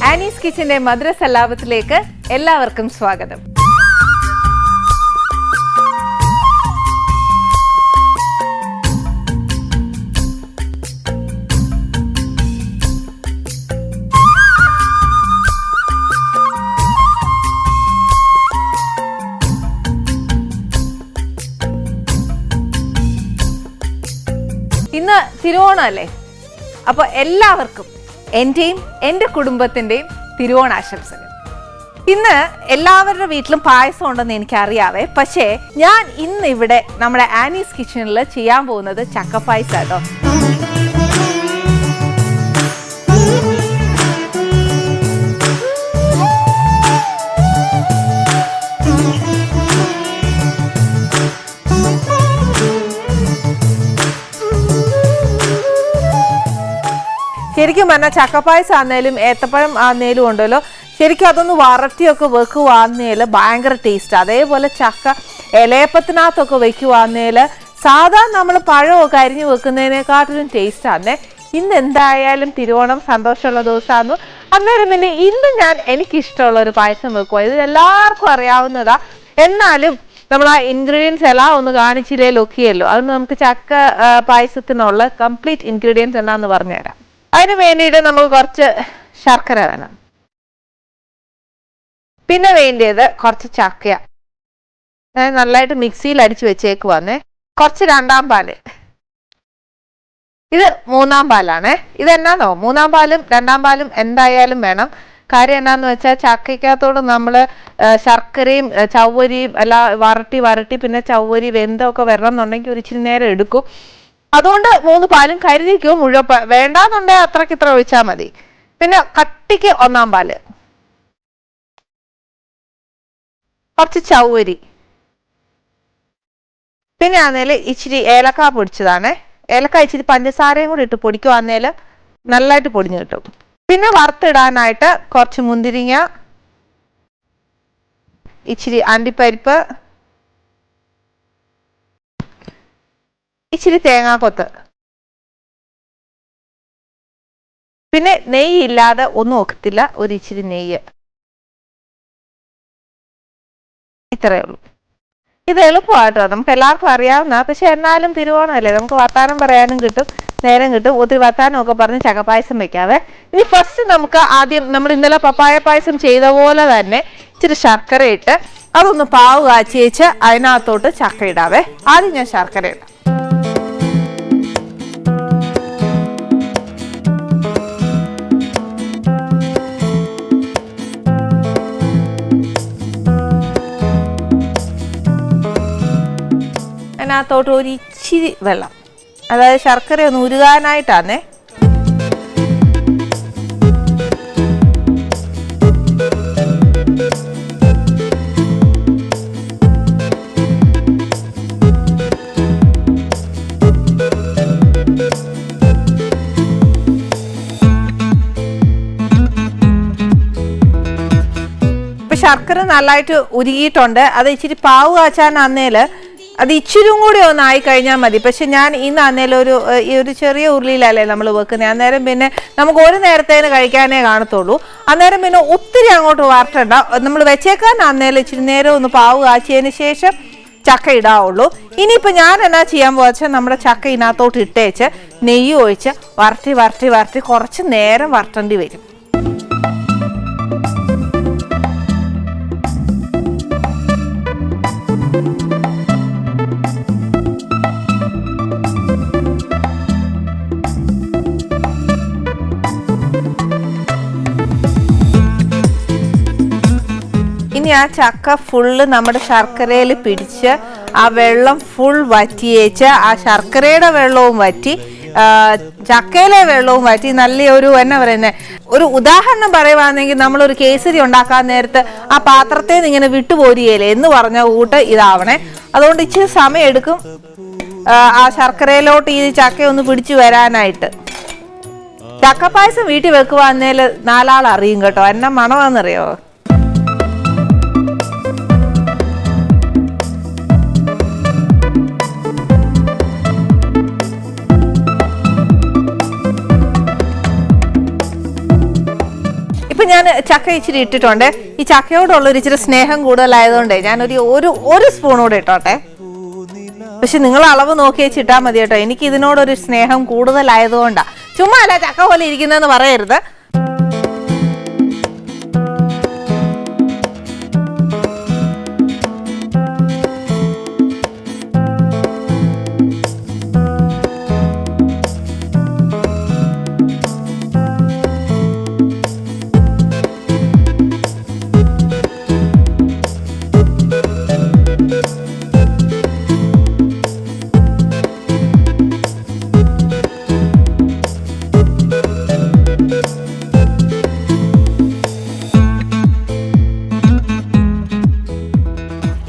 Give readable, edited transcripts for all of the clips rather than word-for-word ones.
Annie's കിച്ചന്റെ മദ്രസ ലാഭത്തിലേക്ക് എല്ലാവർക്കും സ്വാഗതം. ഇന്ന് തിരുവോണമല്ലേ? അപ്പോൾ എല്ലാവർക്കും എൻ്റെയും എൻ്റെ കുടുംബത്തിൻ്റെയും തിരുവോണാശംസകൾ. ഇന്ന് എല്ലാവരുടെ വീട്ടിലും പായസം ഉണ്ടെന്ന് എനിക്കറിയാവേ, പക്ഷേ ഞാൻ ഇന്ന് ഇവിടെ നമ്മുടെ ആനീസ് കിച്ചണിൽ ചെയ്യാൻ പോകുന്നത് ചക്കപ്പായസം കേട്ടോ. ശരിക്കും പറഞ്ഞാൽ ചക്കപ്പായസം ആന്നേലും ഏത്തപ്പഴം ആന്നേലും ഉണ്ടല്ലോ, ശരിക്കും അതൊന്ന് വറട്ടിയൊക്കെ വെക്കുവാന്നേൽ ഭയങ്കര ടേസ്റ്റ്. അതേപോലെ ചക്ക ഇലയപ്പത്തിനകത്തൊക്കെ വെക്കുവാന്നേൽ സാധാരണ നമ്മൾ പഴമൊക്കെ അരിഞ്ഞ് വെക്കുന്നതിനെക്കാട്ടിലും ടേസ്റ്റ് ആന്നേ. ഇന്ന് എന്തായാലും തിരുവോണം സന്തോഷമുള്ള ദിവസമായിരുന്നു. അന്നേരം പിന്നെ ഇന്ന് ഞാൻ എനിക്കിഷ്ടമുള്ള ഒരു പായസം വെക്കുക. ഇത് എല്ലാവർക്കും അറിയാവുന്നതാ, എന്നാലും നമ്മൾ ആ ഇൻഗ്രീഡിയൻസ് എല്ലാം ഒന്ന് കാണിച്ചില്ലേ ലൊക്കിയല്ലോ. അത് നമുക്ക് ചക്ക പായസത്തിനുള്ള കംപ്ലീറ്റ് ഇൻഗ്രീഡിയൻസ് എന്നാന്ന് പറഞ്ഞുതരാം. അതിന് വേണ്ടിയിട്ട് നമുക്ക് കുറച്ച് ശർക്കര വേണം, പിന്നെ വേണ്ടിയത് കുറച്ച് ചക്കയ ഞാൻ നല്ലതായിട്ട് മിക്സിയിൽ അടിച്ച് വെച്ചേക്കുവാന്നേ. കുറച്ച് രണ്ടാം പാല്, ഇത് മൂന്നാം പാലാണേ. ഇതെന്നാന്നോ, മൂന്നാം പാലും രണ്ടാം പാലും എന്തായാലും വേണം. കാര്യം എന്നാന്ന് വെച്ചാൽ ചക്കയ്ക്കകത്തോട് നമ്മൾ ശർക്കരയും ചവ്വരിയും എല്ലാം വരട്ടി പിന്നെ ചവ്വരി വെന്തമൊക്കെ വരണം എന്നുണ്ടെങ്കിൽ ഒരു ഇച്ചിരി നേരം എടുക്കും. അതുകൊണ്ട് 3 പാലും കരുതിക്കോ. മുഴുവൻ വേണ്ടാന്നുണ്ടെങ്കിൽ അത്രയ്ക്ക് ഇത്ര ഒഴിച്ചാൽ മതി. പിന്നെ കട്ടിക്ക് ഒന്നാം പാല്, കുറച്ച് ചവ്വരി, പിന്നെ ആന്നേല് ഇച്ചിരി ഏലക്ക പൊടിച്ചതാണേ. ഏലക്ക ഇച്ചിരി പഞ്ചസാരയും കൂടി ഇട്ട് പൊടിക്കുവാന്നേല് നല്ലതായിട്ട് പൊടിഞ്ഞു കിട്ടും. പിന്നെ വറുത്തിടാനായിട്ട് കുറച്ച് മുന്തിരിങ്ങ, ഇച്ചിരി അണ്ടിപ്പരിപ്പ്, ഇച്ചിരി തേങ്ങാക്കൊത്ത്. പിന്നെ നെയ്യ് ഇല്ലാതെ ഒന്നും ഒക്കത്തില്ല, ഒരു ഇച്ചിരി നെയ്യ്. ഇത്രയേ ഉള്ളൂ. ഇത് എളുപ്പമായിട്ടോ, നമുക്ക് എല്ലാവർക്കും അറിയാവുന്ന. പക്ഷെ എന്നാലും തിരുവോണമല്ലേ, നമുക്ക് വർത്താനം പറയാനും കിട്ടും, നേരം കിട്ടും. ഒത്തിരി വർത്താനം ഒക്കെ പറഞ്ഞ് ചക്കപ്പായസം വെക്കാവേ. ഇനി ഫസ്റ്റ് നമുക്ക് ആദ്യം നമ്മൾ ഇന്നലെ പപ്പായ പായസം ചെയ്ത പോലെ തന്നെ ഇച്ചിരി ശർക്കര ഇട്ട് അതൊന്ന് പാവ് കാച്ചി വെച്ച് അതിനകത്തോട്ട് ചക്ക ഇടാവേ. ആദ്യം ഞാൻ ശർക്കര ഇടാം. അതിനകത്തോട്ട് ഒരു ഇച്ചിരി വെള്ളം, അതായത് ശർക്കര ഒന്ന് ഉരുകാനായിട്ടാണേ. ഇപ്പൊ ശർക്കര നല്ലതായിട്ട് ഉരുകിയിട്ടുണ്ട്. അത് ഇച്ചിരി പാവ് കാച്ചാനാന്നേല് അത് ഇച്ചിരും കൂടി ഒന്ന് ആയി കഴിഞ്ഞാൽ മതി. പക്ഷെ ഞാൻ ഇന്ന് അന്നേരം ഒരു ചെറിയ ഉരുളിയിലല്ലേ നമ്മൾ വെക്കുന്നത്. അന്നേരം പിന്നെ നമുക്ക് ഒരു നേരത്തേന് കഴിക്കാനേ കാണത്തുള്ളൂ. അന്നേരം പിന്നെ ഒത്തിരി അങ്ങോട്ട് വരട്ടണ്ട. നമ്മൾ വെച്ചേക്കാൻ അന്നേരം ഇച്ചിരി നേരം ഒന്ന് പാവ് കാച്ചിയതിന് ശേഷം ചക്ക ഇടാവുള്ളൂ. ഇനിയിപ്പോൾ ഞാൻ എന്നാ ചെയ്യാൻ പോച്ചാൽ നമ്മുടെ ചക്ക ഇതിനകത്തോട്ട് ഇട്ടേച്ച് നെയ്യ് ഒഴിച്ച് വരട്ടി കുറച്ച് നേരം വരട്ടേണ്ടി വരും. ഇനി ആ ചക്ക ഫുള്ള് നമ്മുടെ ശർക്കരയിൽ പിടിച്ച് ആ വെള്ളം ഫുൾ വറ്റിയേച്ച് ആ ശർക്കരയുടെ വെള്ളവും വറ്റി ചക്കയിലെ വെള്ളവും വറ്റി നല്ല എന്നാ പറയുന്നത്, ഒരു ഉദാഹരണം പറയുവാണെങ്കിൽ നമ്മളൊരു കേസരി ഉണ്ടാക്കാൻ നേരത്ത് ആ പാത്രത്തിൽ നിന്ന് ഇങ്ങനെ വിട്ടുപോരിയല്ലേ എന്ന് പറഞ്ഞ കൂട്ട് ഇതാവണേ. അതുകൊണ്ട് ഇച്ചിരി സമയം എടുക്കും ആ ശർക്കരയിലോട്ട് ഈ ചക്ക ഒന്ന് പിടിച്ചു വരാനായിട്ട്. ചക്കപ്പായസം വീട്ടിൽ വെക്കുവാന്നേൽ 4 ആൾ അറിയും കേട്ടോ, എന്നാ മണമാണെന്നറിയോ. ഇപ്പൊ ഞാൻ ചക്ക ഇച്ചിരി ഇട്ടിട്ടുണ്ട്. ഈ ചക്കയോടുള്ള ഒരു ഇച്ചിരി സ്നേഹം കൂടുതലായതുകൊണ്ട് ഞാൻ ഒരു സ്പൂൺ കൂടെ ഇട്ടോട്ടെ. പക്ഷെ നിങ്ങൾ അളവ് നോക്കി വെച്ചിട്ടാൽ മതി കേട്ടോ. എനിക്ക് ഇതിനോടൊരു സ്നേഹം കൂടുതലായതുകൊണ്ടാണ്. ചുമ്മാ അല്ല ചക്ക പോലെ ഇരിക്കുന്നതെന്ന് പറയരുത്.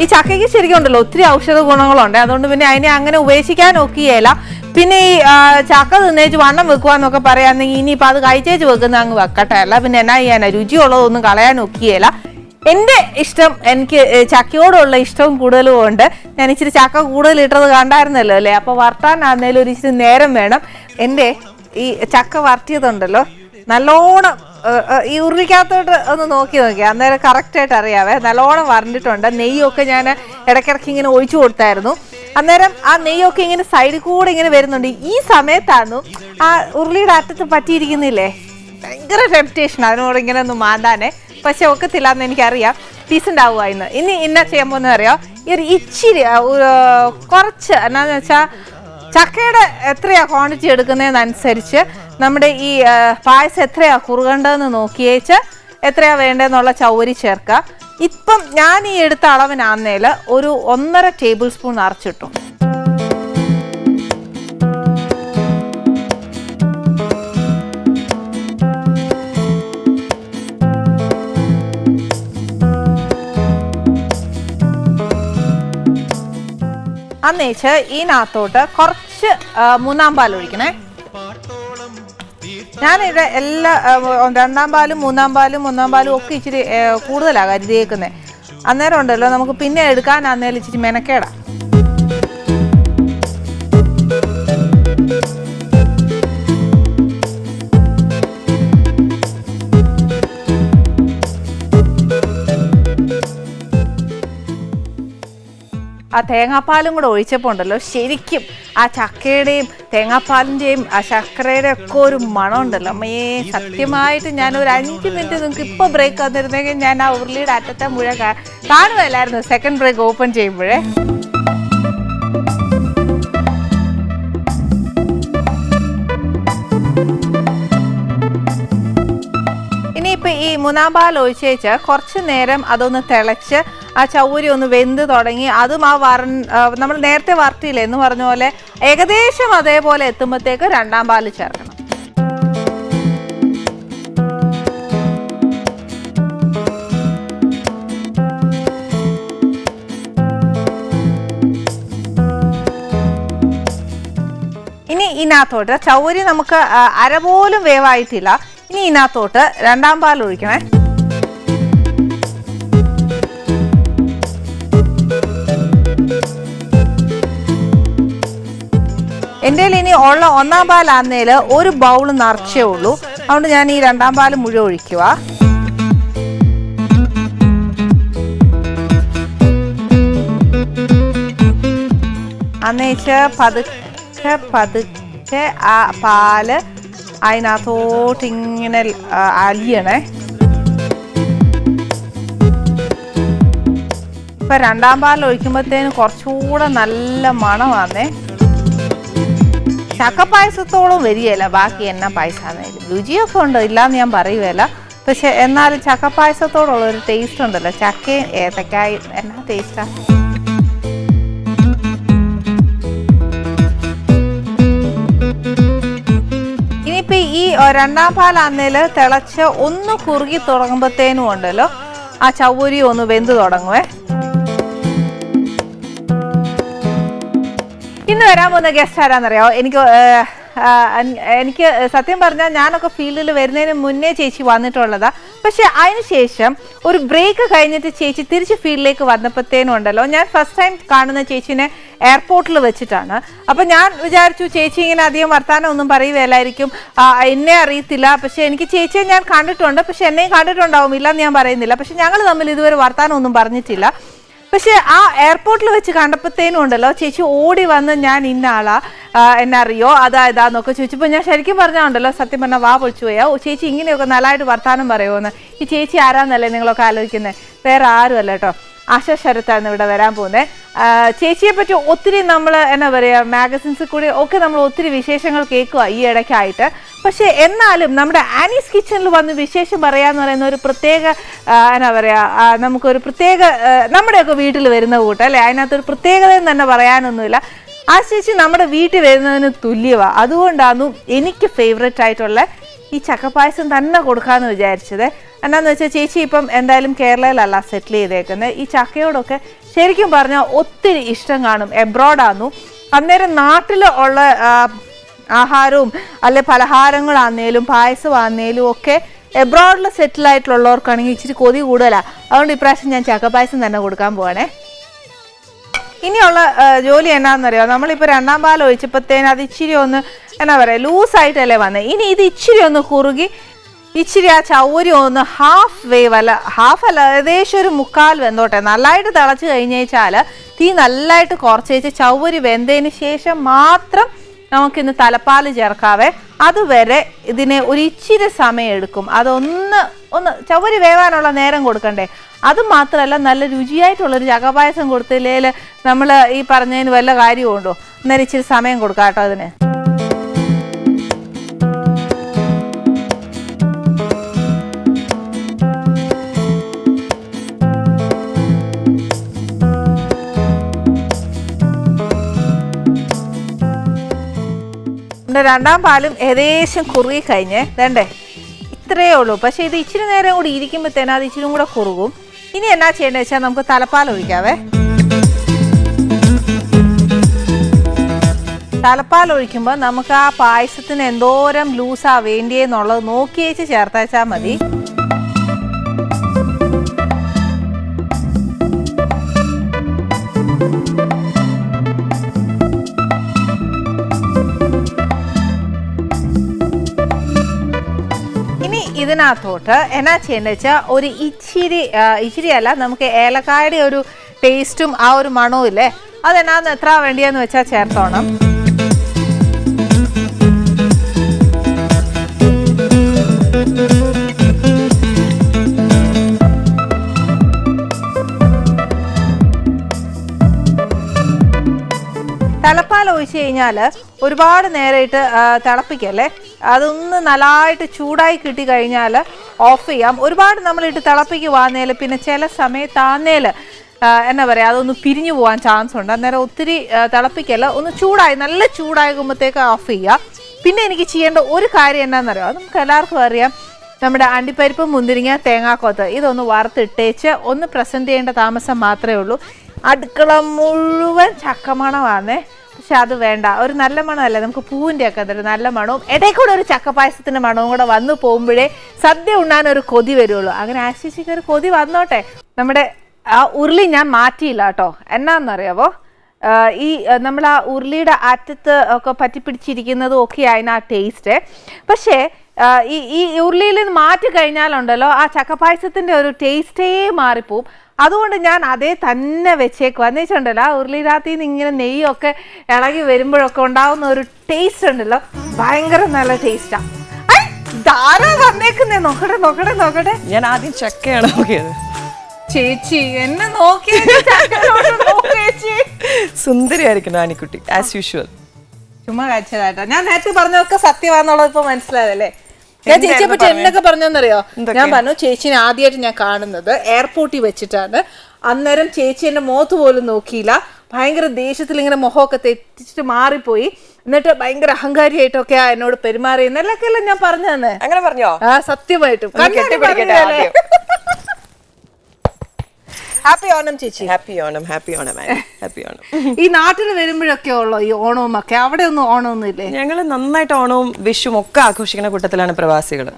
ഈ ചക്കയ്ക്ക് ശരിക്കും ഉണ്ടല്ലോ ഒത്തിരി ഔഷധ ഗുണങ്ങളുണ്ട്. അതുകൊണ്ട് പിന്നെ അതിനെ അങ്ങനെ ഉപേക്ഷിക്കാൻ നോക്കിയേല. പിന്നെ ഈ ചക്ക തിന്നേച്ച് വണ്ണം വെക്കുവാന്നൊക്കെ പറയാന്നെങ്കിൽ ഇനിയിപ്പോൾ അത് കഴിച്ചേച്ച് വെക്കുന്ന അങ്ങ് വെക്കട്ടെ. അല്ല പിന്നെ എന്നാ ചെയ്യാനാ, രുചിയുള്ളതൊന്നും കളയാൻ നോക്കിയേല. എൻ്റെ ഇഷ്ടം, എനിക്ക് ചക്കയോടുള്ള ഇഷ്ടവും കൂടുതലും കൊണ്ട് ഞാൻ ഇച്ചിരി ചക്ക കൂടുതൽ ഇട്ടത് കണ്ടായിരുന്നല്ലോ അല്ലേ. അപ്പോൾ വറുത്താനാന്നേലും ഒരു ഇച്ചിരി നേരം വേണം. എൻ്റെ ഈ ചക്ക വറുത്തിയതുണ്ടല്ലോ നല്ലോണം ഈ ഉരുളിക്കകത്തോട്ട് ഒന്ന് നോക്കി അന്നേരം കറക്റ്റായിട്ട് അറിയാവേ. നല്ലോണം വരണ്ടിട്ടുണ്ട്. നെയ്യൊക്കെ ഞാൻ ഇടയ്ക്കിടയ്ക്ക് ഇങ്ങനെ ഒഴിച്ചു കൊടുത്തായിരുന്നു. അന്നേരം ആ നെയ്യൊക്കെ ഇങ്ങനെ സൈഡിൽ കൂടെ ഇങ്ങനെ വരുന്നുണ്ട്. ഈ സമയത്തായിരുന്നു ആ ഉരുളിയുടെ അറ്റത്ത് പറ്റിയിരിക്കുന്നില്ലേ, ഭയങ്കര ടെംപ്റ്റേഷൻ അതിനോട് ഇങ്ങനെ ഒന്ന് മാന്താനേ. പക്ഷെ ഒക്കത്തില്ല എന്ന് എനിക്കറിയാം. ഡീസൻ്റ് ആവുമായിരുന്നു. ഇനി എന്നാ ചെയ്യാൻ പോകുന്നത് അറിയാം, ഈ ഒരു ഇച്ചിരി കുറച്ച് എന്നാന്ന് വെച്ചാൽ ചക്കയുടെ എത്രയാ ക്വാണ്ടിറ്റി എടുക്കുന്നതിനനുസരിച്ച് നമ്മുടെ ഈ പായസം എത്രയാ കുറുകേണ്ടതെന്ന് നോക്കിയേച്ച് എത്രയാ വേണ്ടതെന്നുള്ള ചൗവരി ചേർക്കുക. ഇപ്പം ഞാൻ ഈ എടുത്ത അളവിനാന്നേൽ ഒരു 1.5 ടേബിൾ സ്പൂൺ നിറച്ചിട്ടു. അന്നേച്ച് ഇതിനകത്തോട്ട് കുറച്ച് 3-ാം പാൽ ഒഴിക്കണേ. ഞാനിവിടെ എല്ലാ 2-ാം പാലും 3-ാം പാലും 1-ാം പാലും ഒക്കെ ഇച്ചിരി കൂടുതലാണ് കരുതിയേക്കുന്നത്. അന്നേരം ഉണ്ടല്ലോ നമുക്ക് പിന്നെ എടുക്കാനാന്നേലും ഇച്ചിരി മെനക്കേടാ. ആ തേങ്ങാപ്പാലും കൂടെ ഒഴിച്ചപ്പോൾ ഉണ്ടല്ലോ ശരിക്കും ആ ചക്കയുടെയും തേങ്ങാപ്പാലിൻ്റെയും ആ ശർക്കരയുടെ ഒക്കെ ഒരു മണം ഉണ്ടല്ലോ. അമ്മയെ സത്യമായിട്ട് ഞാനൊരു 5 മിനിറ്റ് നിങ്ങൾക്ക് ഇപ്പോൾ ബ്രേക്ക് വന്നിരുന്നെങ്കിൽ ഞാൻ ആ ഉരുളിയുടെ അറ്റത്തെ മുഴുവൻ കാണുമല്ലായിരുന്നു സെക്കൻഡ് ബ്രേക്ക് ഓപ്പൺ ചെയ്യുമ്പോഴേ. ഇനിയിപ്പോൾ ഈ 3-ാം പാൽ ഒഴിച്ചേച്ച് കുറച്ച് നേരം അതൊന്ന് തിളച്ച് ആ ചൗരി ഒന്ന് വെന്ത് തുടങ്ങി. അതും ആ നമ്മൾ നേരത്തെ വറുത്തില്ലേ എന്ന് പറഞ്ഞ പോലെ ഏകദേശം അതേപോലെ എത്തുമ്പോഴത്തേക്ക് 2-ാം പാല് ചേർക്കണം. ഇനി ഇതിനകത്തോട്ട് ചൗരി നമുക്ക് അര പോലും വേവായിട്ടില്ല. ഇനി ഇതിനകത്തോട്ട് 2-ാം പാൽ ഒഴിക്കണേ. എൻ്റെ ഇനി ഉള്ള 1-ാം പാലാന്നേൽ ഒരു ബൗൾ നിറച്ചേ ഉള്ളൂ. അതുകൊണ്ട് ഞാൻ ഈ 2-ാം പാല് മുഴുവൻ ഒഴിക്കുക. അന്നേച്ച് പതുക്കെ ആ പാല് അതിനകത്തോട്ട് ഇങ്ങനെ അലിയണേ. ഇപ്പം 2-ാം പാൽ ഒഴിക്കുമ്പോഴത്തേന് കുറച്ചുകൂടെ നല്ല മണമാന്നേ. ചക്കപ്പായസത്തോളം വരികയില്ല ബാക്കി എന്നാ പായസമാണെങ്കിലും. രുചിയൊക്കെ ഉണ്ട്, ഇല്ലാന്ന് ഞാൻ പറയുകയില്ല. പക്ഷെ എന്നാലും ചക്കപ്പായസത്തോടുള്ളൊരു ടേസ്റ്റ് ഉണ്ടല്ലോ, ചക്കയും ഏത്തക്കായും എന്നാ ടേസ്റ്റാ. ഇനിയിപ്പോൾ ഈ 2-ാം പാലാന്നേൽ തിളച്ച് ഒന്ന് കുറുകി തുടങ്ങുമ്പോഴത്തേനും ഉണ്ടല്ലോ ആ ചൗരി ഒന്ന് വെന്ത് തുടങ്ങുവേ. ഇന്ന് വരാൻ പോകുന്ന ഗസ്റ്റ് ആരാന്നറിയാമോ? എനിക്ക് എനിക്ക് സത്യം പറഞ്ഞാൽ ഞാനൊക്കെ ഫീൽഡിൽ വരുന്നതിന് മുന്നേ ചേച്ചി വന്നിട്ടുള്ളതാ. പക്ഷെ അതിനുശേഷം ഒരു ബ്രേക്ക് കഴിഞ്ഞിട്ട് ചേച്ചി തിരിച്ച് ഫീൽഡിലേക്ക് വന്നപ്പോഴത്തേനും ഉണ്ടല്ലോ, ഞാൻ ഫസ്റ്റ് ടൈം കാണുന്ന ചേച്ചിനെ എയർപോർട്ടിൽ വെച്ചിട്ടാണ്. അപ്പം ഞാൻ വിചാരിച്ചു ചേച്ചി ഇങ്ങനെ അധികം വർത്താനം ഒന്നും പറയുകയല്ലായിരിക്കും, എന്നെ അറിയത്തില്ല. പക്ഷെ എനിക്ക് ചേച്ചിയെ ഞാൻ കണ്ടിട്ടുണ്ട്, പക്ഷെ എന്നെയും കണ്ടിട്ടുണ്ടാവും, ഇല്ലെന്ന് ഞാൻ പറയുന്നില്ല. പക്ഷെ ഞങ്ങൾ തമ്മിൽ ഇതുവരെ വർത്താനം ഒന്നും പറഞ്ഞിട്ടില്ല. പക്ഷെ ആ എയർപോർട്ടിൽ വെച്ച് കണ്ടപ്പോഴത്തേനും ഉണ്ടല്ലോ, ചേച്ചി ഓടി വന്ന് ഞാൻ ഇന്ന ആളാ, എന്നെ അറിയോ, അതാന്നൊക്കെ ചോദിച്ചപ്പോൾ ഞാൻ ശരിക്കും പറഞ്ഞാൽ സത്യം പറഞ്ഞാൽ വാ പൊളിച്ചു പോയാ. ചേച്ചി ഇങ്ങനെയൊക്കെ നല്ലതായിട്ട് വർത്താനം പറയുമോന്ന്. ഈ ചേച്ചി ആരാന്നല്ലേ നിങ്ങളൊക്കെ ആലോചിക്കുന്നത്? വേറെ ആരുമല്ല കേട്ടോ, ആശ ശരത്താണ് ഇവിടെ വരാൻ പോകുന്നത്. ചേച്ചിയെ പറ്റി ഒത്തിരി നമ്മൾ എന്നാ പറയുക, മാഗസിൻസിൽ കൂടി ഒക്കെ നമ്മൾ ഒത്തിരി വിശേഷങ്ങൾ കേൾക്കുക ഈ ഇടയ്ക്കായിട്ട്. പക്ഷേ എന്നാലും നമ്മുടെ ആനീസ് കിച്ചണിൽ വന്ന് വിശേഷം പറയാന്ന് പറയുന്ന ഒരു പ്രത്യേക എന്നാ പറയുക, നമുക്കൊരു പ്രത്യേക നമ്മുടെയൊക്കെ വീട്ടിൽ വരുന്ന കൂട്ടം അല്ലേ, അതിനകത്തൊരു പ്രത്യേകതയും തന്നെ പറയാനൊന്നുമില്ല. ആ ചേച്ചി നമ്മുടെ വീട്ടിൽ വരുന്നതിന് തുല്യമാണ്. അതുകൊണ്ടാണ് എനിക്ക് ഫേവറേറ്റ് ആയിട്ടുള്ള ഈ ചക്കപ്പായസം തന്നെ കൊടുക്കാമെന്ന് വിചാരിച്ചത്. എന്നാന്ന് വെച്ചാൽ ചേച്ചി ഇപ്പം എന്തായാലും കേരളയിലല്ല സെറ്റിൽ ചെയ്തേക്കുന്നത്. ഈ ചക്കയോടൊക്കെ ശരിക്കും പറഞ്ഞാൽ ഒത്തിരി ഇഷ്ടം കാണും. എബ്രോഡാന്നു അന്നേരം നാട്ടിൽ ഉള്ള ആഹാരവും അല്ലെ പലഹാരങ്ങളാന്നേലും പായസമാന്നേലും ഒക്കെ എബ്രോഡിൽ സെറ്റിലായിട്ടുള്ളവർക്കാണെങ്കിൽ ഇച്ചിരി കൊതി കൂടുതലാണ്. അതുകൊണ്ട് ഇപ്രാവശ്യം ഞാൻ ചക്കപ്പായസം തന്നെ കൊടുക്കാൻ പോവാണേ. ഇനിയുള്ള ജോലി എന്നാന്നറിയോ, നമ്മളിപ്പോൾ രണ്ടാം പാൽ ഒഴിച്ചപ്പോഴത്തേന് അത് ഇച്ചിരി ഒന്ന് എന്നാ പറയുക ലൂസായിട്ടല്ലേ വന്നത്. ഇനി ഇത് ഇച്ചിരി ഒന്ന് കുറുകി ഇച്ചിരി ആ ചൗരി ഒന്ന് ഹാഫ് വേവ് അല്ല ഏകദേശം ഒരു 1/4 വെന്തോട്ടെ. നല്ലതായിട്ട് തിളച്ച് കഴിഞ്ഞാൽ തീ നല്ലതായിട്ട് കുറച്ച് ചൗരി വെന്തതിന് ശേഷം മാത്രം നമുക്കിന്ന് തലപ്പാൽ ചേർക്കാവേ. അതുവരെ ഇതിനെ ഒരു ഇച്ചിരി സമയം എടുക്കും. അതൊന്ന് ചവരി വേവാനുള്ള നേരം കൊടുക്കണ്ടേ. അത് മാത്രമല്ല നല്ല രുചിയായിട്ടുള്ളൊരു ചക്കപ്പായസം കൊടുത്തില്ലേൽ നമ്മൾ ഈ പറഞ്ഞതിന് വല്ല കാര്യമുണ്ടോ? അന്നേരം ഇച്ചിരി സമയം കൊടുക്കാം കേട്ടോ അതിന്. രണ്ടാം പാലും ഏകദേശം കുറുകി കഴിഞ്ഞേ വേണ്ടേ, ഇത്രയേ ഉള്ളൂ. പക്ഷെ ഇത് ഇച്ചിരി നേരം കൂടി ഇരിക്കുമ്പോഴത്തേനും അത് ഇച്ചിരി കൂടെ കുറുകും. ഇനി എന്നാ ചെയ്യേണ്ടത് വെച്ചാൽ നമുക്ക് തലപ്പാൽ ഒഴിക്കാവേ. തലപ്പാൽ ഒഴിക്കുമ്പോൾ നമുക്ക് ആ പായസത്തിന് എന്തോരം ലൂസാ വേണ്ടിയെന്നുള്ളത് നോക്കിയേച്ച് ചേർത്തച്ചാൽ മതി. ഇതിനകത്തോട്ട് എന്നാ ചെയ്യേണ്ടത് വെച്ചാൽ ഒരു ഇച്ചിരി അല്ല, നമുക്ക് ഏലക്കായുടെ ഒരു ടേസ്റ്റും ആ ഒരു മണവും ഇല്ലേ, അതെന്നാന്ന് എത്ര വേണ്ടിയെന്ന് വെച്ചാൽ ചേർത്തോണം. തലപ്പാൽ ഒഴിച്ച് കഴിഞ്ഞാൽ ഒരുപാട് നേരമായിട്ട് തിളപ്പിക്കല്ലേ, അതൊന്ന് നല്ലതായിട്ട് ചൂടായി കിട്ടി കഴിഞ്ഞാൽ ഓഫ് ചെയ്യാം. ഒരുപാട് നമ്മളിട്ട് തിളപ്പിക്കുവാന്നേൽ പിന്നെ ചില സമയത്താന്നേൽ എന്നാ പറയുക അതൊന്ന് പിരിഞ്ഞു പോകാൻ ചാൻസ് ഉണ്ട്. അന്നേരം ഒത്തിരി തിളപ്പിക്കല്ല, ഒന്ന് നല്ല ചൂടാകുമ്പോഴത്തേക്ക് ഓഫ് ചെയ്യുക. പിന്നെ എനിക്ക് ചെയ്യേണ്ട ഒരു കാര്യം എന്നാണെന്നറിയാം, അത് നമുക്ക് എല്ലാവർക്കും അറിയാം, നമ്മുടെ അണ്ടിപ്പരിപ്പ്, മുന്തിരിങ്ങ, തേങ്ങാക്കൊത്ത് ഇതൊന്ന് വറുത്തിട്ടേച്ച് ഒന്ന് പ്രസൻറ്റ് ചെയ്യേണ്ട താമസം മാത്രമേ ഉള്ളൂ. അടുക്കള മുഴുവൻ ചക്കമണമാണേ. പക്ഷെ അത് വേണ്ട, ഒരു നല്ല മണമല്ലേ, നമുക്ക് പൂവിൻ്റെ ഒക്കെ അതൊരു നല്ല മണവും ഇടയിൽ കൂടെ ഒരു ചക്കപ്പായസത്തിൻ്റെ മണവും കൂടെ വന്നു പോകുമ്പോഴേ സദ്യ ഉണ്ണാനൊരു കൊതി വരുള്ളൂ. അങ്ങനെ ആശിച്ചിക്ക് ഒരു കൊതി വന്നോട്ടെ. നമ്മുടെ ആ ഉരുളി ഞാൻ മാറ്റിയില്ല കേട്ടോ. എന്നാന്നറിയാവോ, ഈ നമ്മൾ ആ ഉരുളിയുടെ അറ്റത്ത് ഒക്കെ പറ്റിപ്പിടിച്ചിരിക്കുന്നതും ഒക്കെ അതിന് ആ ടേസ്റ്റ്. പക്ഷേ ഈ ഉരുളിയിൽ നിന്ന് മാറ്റി കഴിഞ്ഞാലുണ്ടല്ലോ ആ ചക്കപ്പായസത്തിൻ്റെ ഒരു ടേസ്റ്റേ മാറിപ്പോവും. അതുകൊണ്ട് ഞാൻ അതേ തന്നെ വെച്ചേക്കും. എന്നുവെച്ചിട്ടുണ്ടല്ലോ ആ ഉരുളിനകത്ത് നിന്ന് ഇങ്ങനെ നെയ്യൊക്കെ ഇളകി വരുമ്പോഴൊക്കെ ഉണ്ടാവുന്ന ഒരു ടേസ്റ്റ് ഉണ്ടല്ലോ, ഭയങ്കര നല്ല ടേസ്റ്റാ. ധാരാ വന്നേക്കുന്നേ, നോക്കട്ടെ. ഞാൻ ആദ്യം ചക്കയാണ് നോക്കിയത്. ചേച്ചി എന്നെ നോക്കിയേ, സുന്ദരിയായിരിക്കുന്നു ആനിക്കുട്ടി ആസ് യൂഷ്വൽ. ചുമ്മാ കാഴ്ചതായിട്ടാ. ഞാൻ നേരത്തെ പറഞ്ഞതൊക്കെ സത്യമാണെന്നുള്ളത് ഇപ്പൊ മനസ്സിലായല്ലേ. ഞാൻ ചേച്ചിയെ പറ്റി എന്നൊക്കെ പറഞ്ഞെന്നറിയോ, ഞാൻ പറഞ്ഞു ചേച്ചിനെ ആദ്യമായിട്ട് ഞാൻ കാണുന്നത് എയർപോർട്ടിൽ വെച്ചിട്ടാണ്. അന്നേരം ചേച്ചി എന്റെ മുഖത്ത് പോലും നോക്കിയില്ല, ഭയങ്കര ദേഷ്യത്തിൽ ഇങ്ങനെ മുഖമൊക്കെ തെറ്റിച്ചിട്ട് മാറിപ്പോയി. എന്നിട്ട് ഭയങ്കര അഹങ്കാരിയായിട്ടൊക്കെ എന്നോട് പെരുമാറിയെന്നല്ലൊക്കെ ഞാൻ പറഞ്ഞു തന്നെ. അങ്ങനെ പറഞ്ഞോ? ആ സത്യമായിട്ടും. ഹാപ്പി ഓണം ചേച്ചി. Happy Onam happy Onam. ഈ നാട്ടിൽ വരുമ്പോഴൊക്കെ ഉള്ളോ ഈ ഓണവും ഒക്കെ? അവിടെ ഒന്നും ഓണമൊന്നും ഇല്ലേ? ഞങ്ങൾ നന്നായിട്ട് ഓണവും വിഷുവും ഒക്കെ ആഘോഷിക്കുന്ന കൂട്ടത്തിലാണ് പ്രവാസികൾ.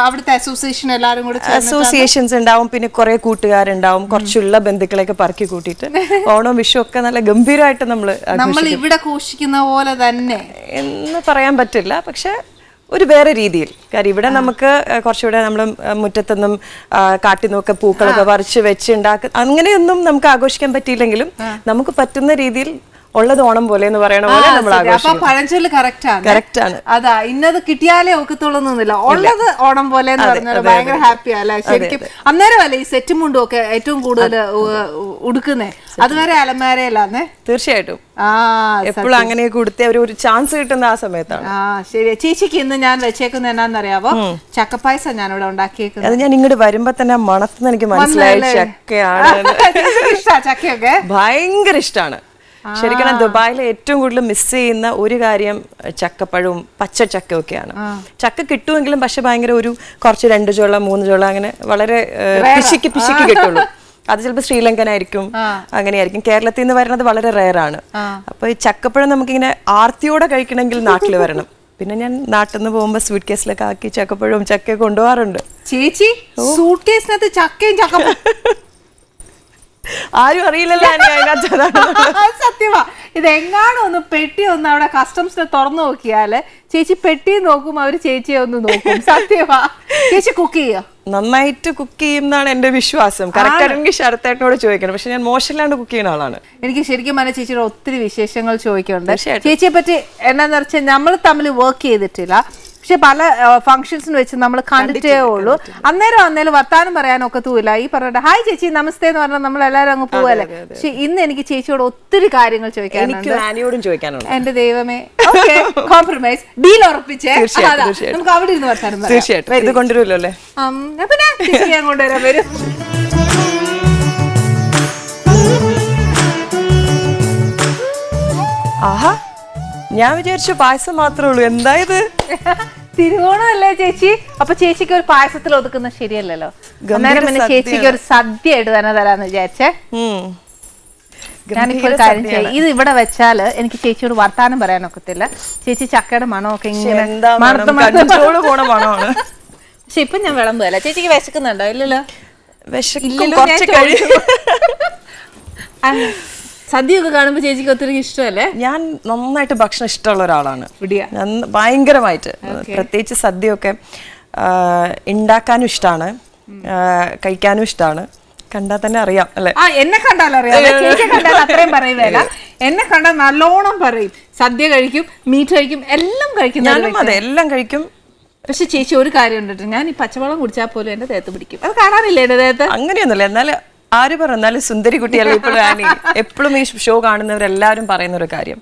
അവിടുത്തെ അസോസിയേഷൻ എല്ലാരും കൂടെ അസോസിയേഷൻസ് ഉണ്ടാവും, പിന്നെ കുറെ കൂട്ടുകാരുണ്ടാവും, കുറച്ചുള്ള ബന്ധുക്കളെയൊക്കെ പറക്കി കൂട്ടിയിട്ട് ഓണവും വിഷു ഒക്കെ നല്ല ഗംഭീരമായിട്ട് നമ്മൾ ഇവിടെ ഘോഷിക്കുന്ന പോലെ തന്നെ എന്ന് പറയാൻ പറ്റില്ല, പക്ഷെ ഒരു വേറെ രീതിയിൽ. കാര്യം ഇവിടെ നമുക്ക് കുറച്ചുകൂടെ നമ്മൾ മുറ്റത്തൊന്നും കാട്ടിൽ നിന്നൊക്കെ പൂക്കളൊക്കെ പറിച്ച് വെച്ച് അങ്ങനെയൊന്നും നമുക്ക് ആഘോഷിക്കാൻ പറ്റിയില്ലെങ്കിലും നമുക്ക് പറ്റുന്ന രീതിയിൽ ഉള്ളത് ഓണം പോലെ എന്ന് പറയണ പോലെ നമ്മൾ പഴഞ്ചൊല്ല് കറക്റ്റ് ആണ്. അതാ ഇന്നത് കിട്ടിയാലേ ഒക്കത്തുള്ളൊന്നുമില്ല, ഉള്ളത് ഓണം പോലെ എന്ന് പറഞ്ഞാൽ ഭയങ്കര ഹാപ്പി അല്ലേ ശരിക്കും. അന്നേരമല്ലേ ഈ സെറ്റും മുണ്ടും ഒക്കെ ഏറ്റവും കൂടുതൽ ഉടുക്കുന്നേ? അതുവരെ അലമാരയല്ലാന്നേ? തീർച്ചയായിട്ടും എപ്പോഴും അങ്ങനെ കൊടുത്ത ഒരു ചാൻസ് കിട്ടുന്ന ആ സമയത്താണ്. ശരി. ചേച്ചിക്ക് ഇന്ന് ഞാൻ വെച്ചേക്കുന്ന എന്നാന്നറിയാവോ? ചക്കപ്പായസം ഞാനിവിടെ ഉണ്ടാക്കിയേക്കുന്നത്. അത് ഞാൻ ഇങ്ങോട്ട് വരുമ്പോ തന്നെ മണത്തുനിന്ന് എനിക്ക് മനസ്സിലായി ചക്കയാണ്. ചക്കയൊക്കെ ഭയങ്കര ഇഷ്ടമാണ്. ശരിക്കും ദുബായിൽ ഏറ്റവും കൂടുതൽ മിസ് ചെയ്യുന്ന ഒരു കാര്യം ചക്കപ്പഴവും പച്ച ചക്കയൊക്കെയാണ്. ചക്ക കിട്ടുമെങ്കിലും പക്ഷെ ഭയങ്കര കുറച്ച് 2 ചോള 3 ചോള അങ്ങനെ വളരെ പിശുക്കി കിട്ടുള്ളൂ. അത് ചിലപ്പോൾ ശ്രീലങ്കനായിരിക്കും, അങ്ങനെയായിരിക്കും. കേരളത്തിൽ നിന്ന് വരുന്നത് വളരെ റെയറാണ്. അപ്പൊ ഈ ചക്കപ്പഴം നമുക്കിങ്ങനെ ആർത്തിയോടെ കഴിക്കണമെങ്കിൽ നാട്ടിൽ വരണം. പിന്നെ ഞാൻ നാട്ടിൽ നിന്ന് പോകുമ്പോ സ്വീറ്റ് കേസിലൊക്കെ ആക്കി ചക്കപ്പഴവും ചക്കയൊക്കെ കൊണ്ടുപോകാറുണ്ട്. ചേച്ചി സൂട്ട് കേസിനകത്ത് ചക്കയും ആരും അറിയില്ലല്ലോ സത്യമാ. ഇതെങ്ങാണോ ഒന്ന് പെട്ടി ഒന്ന് അവിടെ കസ്റ്റംസിനെ തുറന്നു നോക്കിയാല് ചേച്ചി പെട്ടി നോക്കും, അവര് ചേച്ചിയെ ഒന്ന് നോക്കും. സത്യമാ. ചേച്ചി കുക്ക് ചെയ്യോ? നന്നായിട്ട് കുക്ക് ചെയ്യുന്നതാണ് എന്റെ വിശ്വാസം. കറക്റ്റ് ആണെങ്കിൽ ശരത്തേട്ടനോട് ചോദിക്കണം, പക്ഷെ ഞാൻ മോശമില്ലാണ്ട് കുക്ക് ചെയ്യുന്ന ആളാണ്. എനിക്ക് ശരിക്കും പറഞ്ഞാൽ ചേച്ചിയുടെ ഒത്തിരി വിശേഷങ്ങൾ ചോദിക്കുന്നുണ്ട്. ചേച്ചിയെ പറ്റി എന്നാന്ന് വെച്ചാൽ നമ്മൾ തമ്മിൽ വർക്ക് ചെയ്തിട്ടില്ല, പക്ഷെ പല ഫംഗ്ഷൻസിന് വെച്ച് നമ്മൾ കണ്ടിട്ടേ ഉള്ളൂ. അന്നേരം വർത്താനം പറയാനൊക്കത്തൂല്ല. ഈ പറഞ്ഞിട്ട് ഹായ് ചേച്ചി നമസ്തേ എന്ന് പറഞ്ഞാൽ നമ്മൾ എല്ലാവരും അങ്ങ് പോവല്ലേ. പക്ഷെ ഇന്ന് എനിക്ക് ചേച്ചിയോട് ഒത്തിരി കാര്യങ്ങൾ ചോദിക്കാനുണ്ട്. എന്റെ ദൈവമേ. കോംപ്രമൈസ് ഡീൽ ഉറപ്പിച്ചേ. നമുക്ക് അവിടെ ഇരുന്ന് വർത്താനം തീർച്ചയായിട്ടും ഇത് കൊണ്ടുവരുമല്ലോ അല്ലേ? പിന്നെ ചേച്ചി ഞാൻ കൊണ്ടുവരാൻ വരും. ആഹാ, ഞാൻ വിചാരിച്ചു പായസം മാത്രമേ ഉള്ളൂ. എന്തായത്? തിരുവോണമല്ലേ ചേച്ചി? അപ്പൊ ചേച്ചിക്ക് ഒരു പായസത്തിൽ ഒതുക്കുന്ന ശരിയല്ലല്ലോ. അന്നേരം പിന്നെ ചേച്ചിക്ക് ഒരു സദ്യ ആയിട്ട് തന്നെ തരാന്ന് വിചാരിച്ചേ. ഞാനിപ്പോ ഒരു കാര്യം ചെയ്യാം, ഇത് ഇവിടെ വെച്ചാല് എനിക്ക് ചേച്ചിയോട് വർത്താനം പറയാനൊക്കത്തില്ല. ചേച്ചി ചക്കയുടെ മണമൊക്കെ ഇങ്ങനെ പക്ഷെ ഇപ്പൊ ഞാൻ വിളമ്പല്ല. ചേച്ചിക്ക് വിശക്കുന്നുണ്ടോ? ഇല്ലല്ലോ. സദ്യയൊക്കെ കാണുമ്പോ ചേച്ചിക്ക് ഒത്തിരി ഇഷ്ടമല്ലേ? ഞാൻ നന്നായിട്ട് ഭക്ഷണം ഇഷ്ടമുള്ള ഒരാളാണ്. ഭയങ്കരമായിട്ട്. പ്രത്യേകിച്ച് സദ്യയൊക്കെ ഉണ്ടാക്കാനും ഇഷ്ടമാണ്, കഴിക്കാനും ഇഷ്ടമാണ്. കണ്ടാൽ തന്നെ അറിയാം അല്ലെ? എന്നെ കണ്ടാലറിയാം. ചേച്ചിയെ കണ്ടാൽ അത്രയും പറയുവേല. എന്നെ കണ്ടാൽ നല്ലോണം പറയും. സദ്യ കഴിക്കും, മീറ്റ് കഴിക്കും, എല്ലാം കഴിക്കും. ഞാനും അതെ, എല്ലാം കഴിക്കും. പക്ഷെ ചേച്ചി ഒരു കാര്യം ഉണ്ടിട്ട്, ഞാൻ ഈ പച്ചവെള്ളം കുടിച്ചാൽ പോലും എന്റെ ദേഹത്ത് പിടിക്കും. അത് കാണാനില്ലേ എന്റെ ദേഹത്ത്? അങ്ങനെയൊന്നുമില്ല. എന്നാലും ആര് പറഞ്ഞാലും സുന്ദരി കുട്ടിയല്ല ഇപ്പോഴും ആനി. എപ്പോഴും ഈ ഷോ കാണുന്നവരെല്ലാവരും പറയുന്ന ഒരു കാര്യം,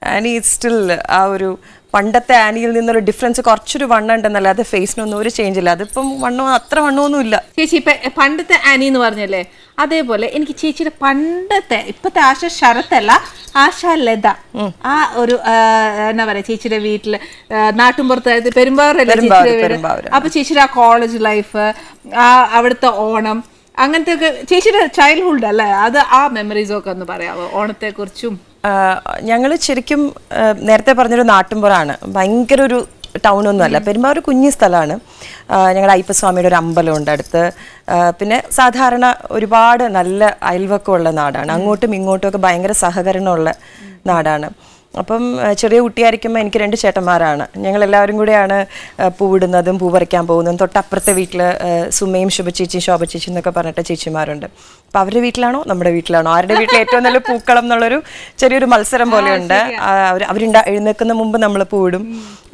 ആനി സ്റ്റിൽ ആ ഒരു പണ്ടത്തെ ആനിയിൽ നിന്നൊരു ഡിഫറൻസ്, കുറച്ചൊരു വണ്ണം ഉണ്ടെന്നല്ലാതെ ഫേസിനൊന്നും ഒരു ചേഞ്ച് ഇല്ല. അതിപ്പം അത്ര വണ്ണമൊന്നും ഇല്ല. ചേച്ചി ഇപ്പൊ പണ്ടത്തെ ആനി എന്ന് പറഞ്ഞല്ലേ, അതേപോലെ എനിക്ക് ചേച്ചിയുടെ പണ്ടത്തെ, ഇപ്പത്തെ ആശ ശരത്തല്ല, ആശ ലത, ആ ഒരു എന്നാ പറയാ ചേച്ചിയുടെ വീട്ടില് നാട്ടുമ്പുറത്ത് പെരുമ്പാവൂരല്ലേ ചേച്ചിയുടെ വീട്. അപ്പൊ ചേച്ചിയുടെ ആ കോളേജ് ലൈഫ്, ആ അവിടുത്തെ ഓണം, അങ്ങനത്തെ ഒക്കെ ചേച്ചിയുടെ ചൈൽഡ്ഹുഡ് അല്ലേ, അത് ആ മെമ്മറീസ് ഒക്കെ ഒന്ന് പറയാമോ ഓണത്തെ കുറിച്ചും? ഞങ്ങൾ ശരിക്കും നേരത്തെ പറഞ്ഞൊരു നാട്ടുമ്പുറമാണ്, ഭയങ്കര ഒരു ടൗണൊന്നും അല്ല. പെരുമ്പാവൂർ ഒരു കുഞ്ഞു സ്ഥലമാണ്. ഞങ്ങളുടെ അയ്യപ്പസ്വാമിയുടെ ഒരു അമ്പലമുണ്ട് അടുത്ത്. പിന്നെ സാധാരണ ഒരുപാട് നല്ല അയൽവക്കമുള്ള നാടാണ്. അങ്ങോട്ടും ഇങ്ങോട്ടും ഒക്കെ ഭയങ്കര സഹകരണമുള്ള നാടാണ്. അപ്പം ചെറിയ കുട്ടിയായിരിക്കുമ്പോൾ എനിക്ക് 2 ചേട്ടന്മാരാണ്. ഞങ്ങളെല്ലാവരും കൂടെയാണ് പൂവിടുന്നതും പൂ പറിക്കാൻ പോകുന്നതും. തൊട്ടപ്പുറത്തെ വീട്ടിൽ സുമയും ശുഭചേച്ചിയും ശോഭചേച്ചി എന്നൊക്കെ പറഞ്ഞിട്ട് ചേച്ചിമാരുണ്ട്. അപ്പം അവരുടെ വീട്ടിലാണോ നമ്മുടെ വീട്ടിലാണോ, ആരുടെ വീട്ടിൽ ഏറ്റവും നല്ല പൂക്കളം എന്നുള്ളൊരു ചെറിയൊരു മത്സരം പോലെയുണ്ട്. എഴുന്നേൽക്കുന്ന മുമ്പ് നമ്മൾ പൂവിടും.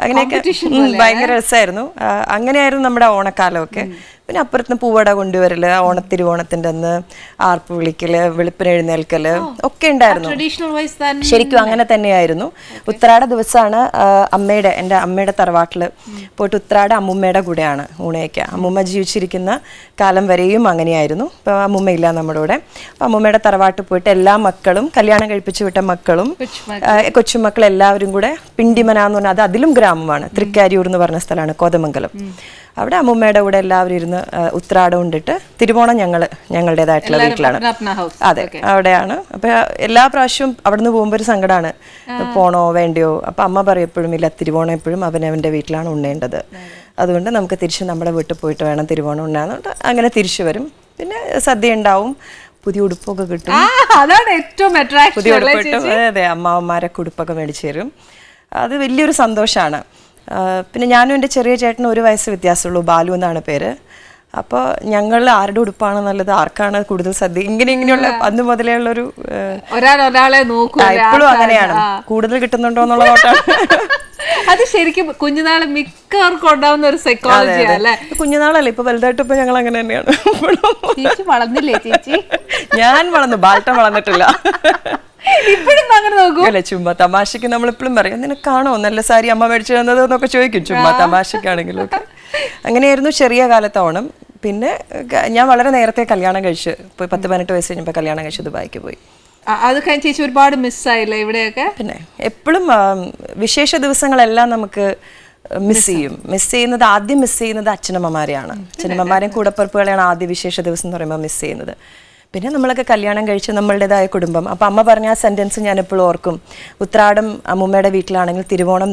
അങ്ങനെയൊക്കെ ഭയങ്കര രസമായിരുന്നു. അങ്ങനെയായിരുന്നു നമ്മുടെ ഓണക്കാലമൊക്കെ. പിന്നെ അപ്പുറത്തുനിന്ന് പൂവട കൊണ്ടുവരല്, ഓണത്തിരുവോണത്തിൻ്റെ അന്ന് ആർപ്പ് വിളിക്കല്, വെളുപ്പിന് എഴുന്നേൽക്കല് ഒക്കെ ഉണ്ടായിരുന്നു. ശരിക്കും അങ്ങനെ തന്നെയായിരുന്നു. ഉത്രാട ദിവസമാണ് എൻ്റെ അമ്മയുടെ തറവാട്ടിൽ പോയിട്ട് ഉത്രാട അമ്മുമ്മയുടെ കൂടെയാണ് ഊണയൊക്കെ. അമ്മുമ്മ ജീവിച്ചിരിക്കുന്ന കാലം വരെയും അങ്ങനെയായിരുന്നു. ഇപ്പോൾ അമ്മുമ്മ ഇല്ല നമ്മുടെ കൂടെ. അപ്പം അമ്മുമ്മയുടെ തറവാട്ടിൽ പോയിട്ട് എല്ലാ മക്കളും, കല്യാണം കഴിപ്പിച്ചു വിട്ട മക്കളും കൊച്ചുമക്കൾ എല്ലാവരും കൂടെ പിണ്ടിമന എന്ന് പറഞ്ഞാൽ അത് അതിലും ഗ്രാമമാണ്, തൃക്കാരിയൂർ എന്ന് പറഞ്ഞ സ്ഥലമാണ്, കോതമംഗലം. അവിടെ അമ്മുമ്മയുടെ കൂടെ എല്ലാവരും ഇരുന്ന് നിന്ന് ഉത്രാടം ഉണ്ടിട്ട് തിരുവോണം ഞങ്ങളുടേതായിട്ടുള്ള വീട്ടിലാണ്. അതെ, അവിടെയാണ്. അപ്പൊ എല്ലാ പ്രാവശ്യവും അവിടെ നിന്ന് പോകുമ്പോൾ ഒരു സങ്കടമാണ്, പോണോ വേണ്ടയോ. അപ്പൊ അമ്മ പറയും എപ്പോഴും ഇല്ല, തിരുവോണം എപ്പോഴും അവനവന്റെ വീട്ടിലാണ് ഉണ്ണേണ്ടത്, അതുകൊണ്ട് നമുക്ക് തിരിച്ച് നമ്മുടെ വീട്ടിൽ പോയിട്ട് വേണം തിരുവോണം ഉണ്ണാന്നുണ്ട്. അങ്ങനെ തിരിച്ചു വരും. പിന്നെ സദ്യ ഉണ്ടാവും, പുതിയ ഉടുപ്പൊക്കെ കിട്ടും. അതാണ് ഏറ്റവും പുതിയ ഉടുപ്പ് കിട്ടും. അതെ, അമ്മാവന്മാരൊക്കെ ഉടുപ്പൊക്കെ മേടിച്ചു തരും. അത് വലിയൊരു സന്തോഷമാണ്. പിന്നെ ഞാനും എൻ്റെ ചെറിയ ചേട്ടനും 1 വയസ്സ് വ്യത്യാസമുള്ളൂ, ബാലു എന്നാണ് പേര്. അപ്പോൾ ഞങ്ങൾ ആരുടെ ഉടുപ്പാണെന്നുള്ളത്, ആർക്കാണ് കൂടുതൽ സദ്യ, ഇങ്ങനെയുള്ള അന്ന് മുതലേ ഉള്ളൊരു ഒരാളെ നോക്കൂ. എപ്പോഴും അങ്ങനെയാണ്, കൂടുതൽ കിട്ടുന്നുണ്ടോ എന്നുള്ള നോട്ടാണ്. അത് ശരിക്കും കുഞ്ഞുനാളെ മിക്കവർക്കും ഉണ്ടാവുന്ന ഒരു സൈക്കോളജി അല്ലേ. കുഞ്ഞുനാളല്ലേ, ഇപ്പൊ വലുതായിട്ട് ഇപ്പൊ ഞങ്ങൾ അങ്ങനെ തന്നെയാണ്. ചേച്ചി വളർന്നില്ലേ? ചേച്ചി ഞാൻ വളർന്നു, ബാൽട്ടം വളർന്നിട്ടില്ല. ഇപ്പോഴും അങ്ങനെ നോക്കൂ. അല്ല, ചുമ്മാ തമാശക്ക് നമ്മളിപ്പോഴും പറയും, നിനക്കാണോ നല്ല സാരി അമ്മ മേടിച്ചു തന്നത് എന്നൊക്കെ ചോദിക്കും, ചുമ്മാ തമാശക്കാണെങ്കിലും ഒക്കെ. അങ്ങനെയായിരുന്നു ചെറിയ കാലത്ത് ഓണം. പിന്നെ ഞാൻ വളരെ നേരത്തെ കല്യാണം കഴിച്ച് പോയി, 10-18 വയസ്സ് കഴിഞ്ഞപ്പോൾ കല്യാണം കഴിച്ച് ദുബായിക്ക് പോയി. അത് കഴിഞ്ഞ് ചേച്ചി ഒരുപാട് മിസ്സായില്ല ഇവിടെയൊക്കെ? പിന്നെ എപ്പോഴും വിശേഷ ദിവസങ്ങളെല്ലാം നമുക്ക് മിസ് ചെയ്യുന്നത് ആദ്യം മിസ് ചെയ്യുന്നത് അച്ഛനമ്മമാരെയാണ്. അച്ഛനമ്മമാരെയും കൂടപ്പിറപ്പുകളെയാണ് ആദ്യ വിശേഷ ദിവസം എന്ന് പറയുമ്പോൾ മിസ് ചെയ്യുന്നത്. പിന്നെ നമ്മളൊക്കെ കല്യാണം കഴിച്ച് നമ്മളുടേതായ കുടുംബം. അപ്പം അമ്മ പറഞ്ഞ ആ സെൻറ്റൻസ് ഞാൻ എപ്പോഴും ഓർക്കും, ഉത്രാടം അമ്മൂമ്മയുടെ വീട്ടിലാണെങ്കിൽ തിരുവോണം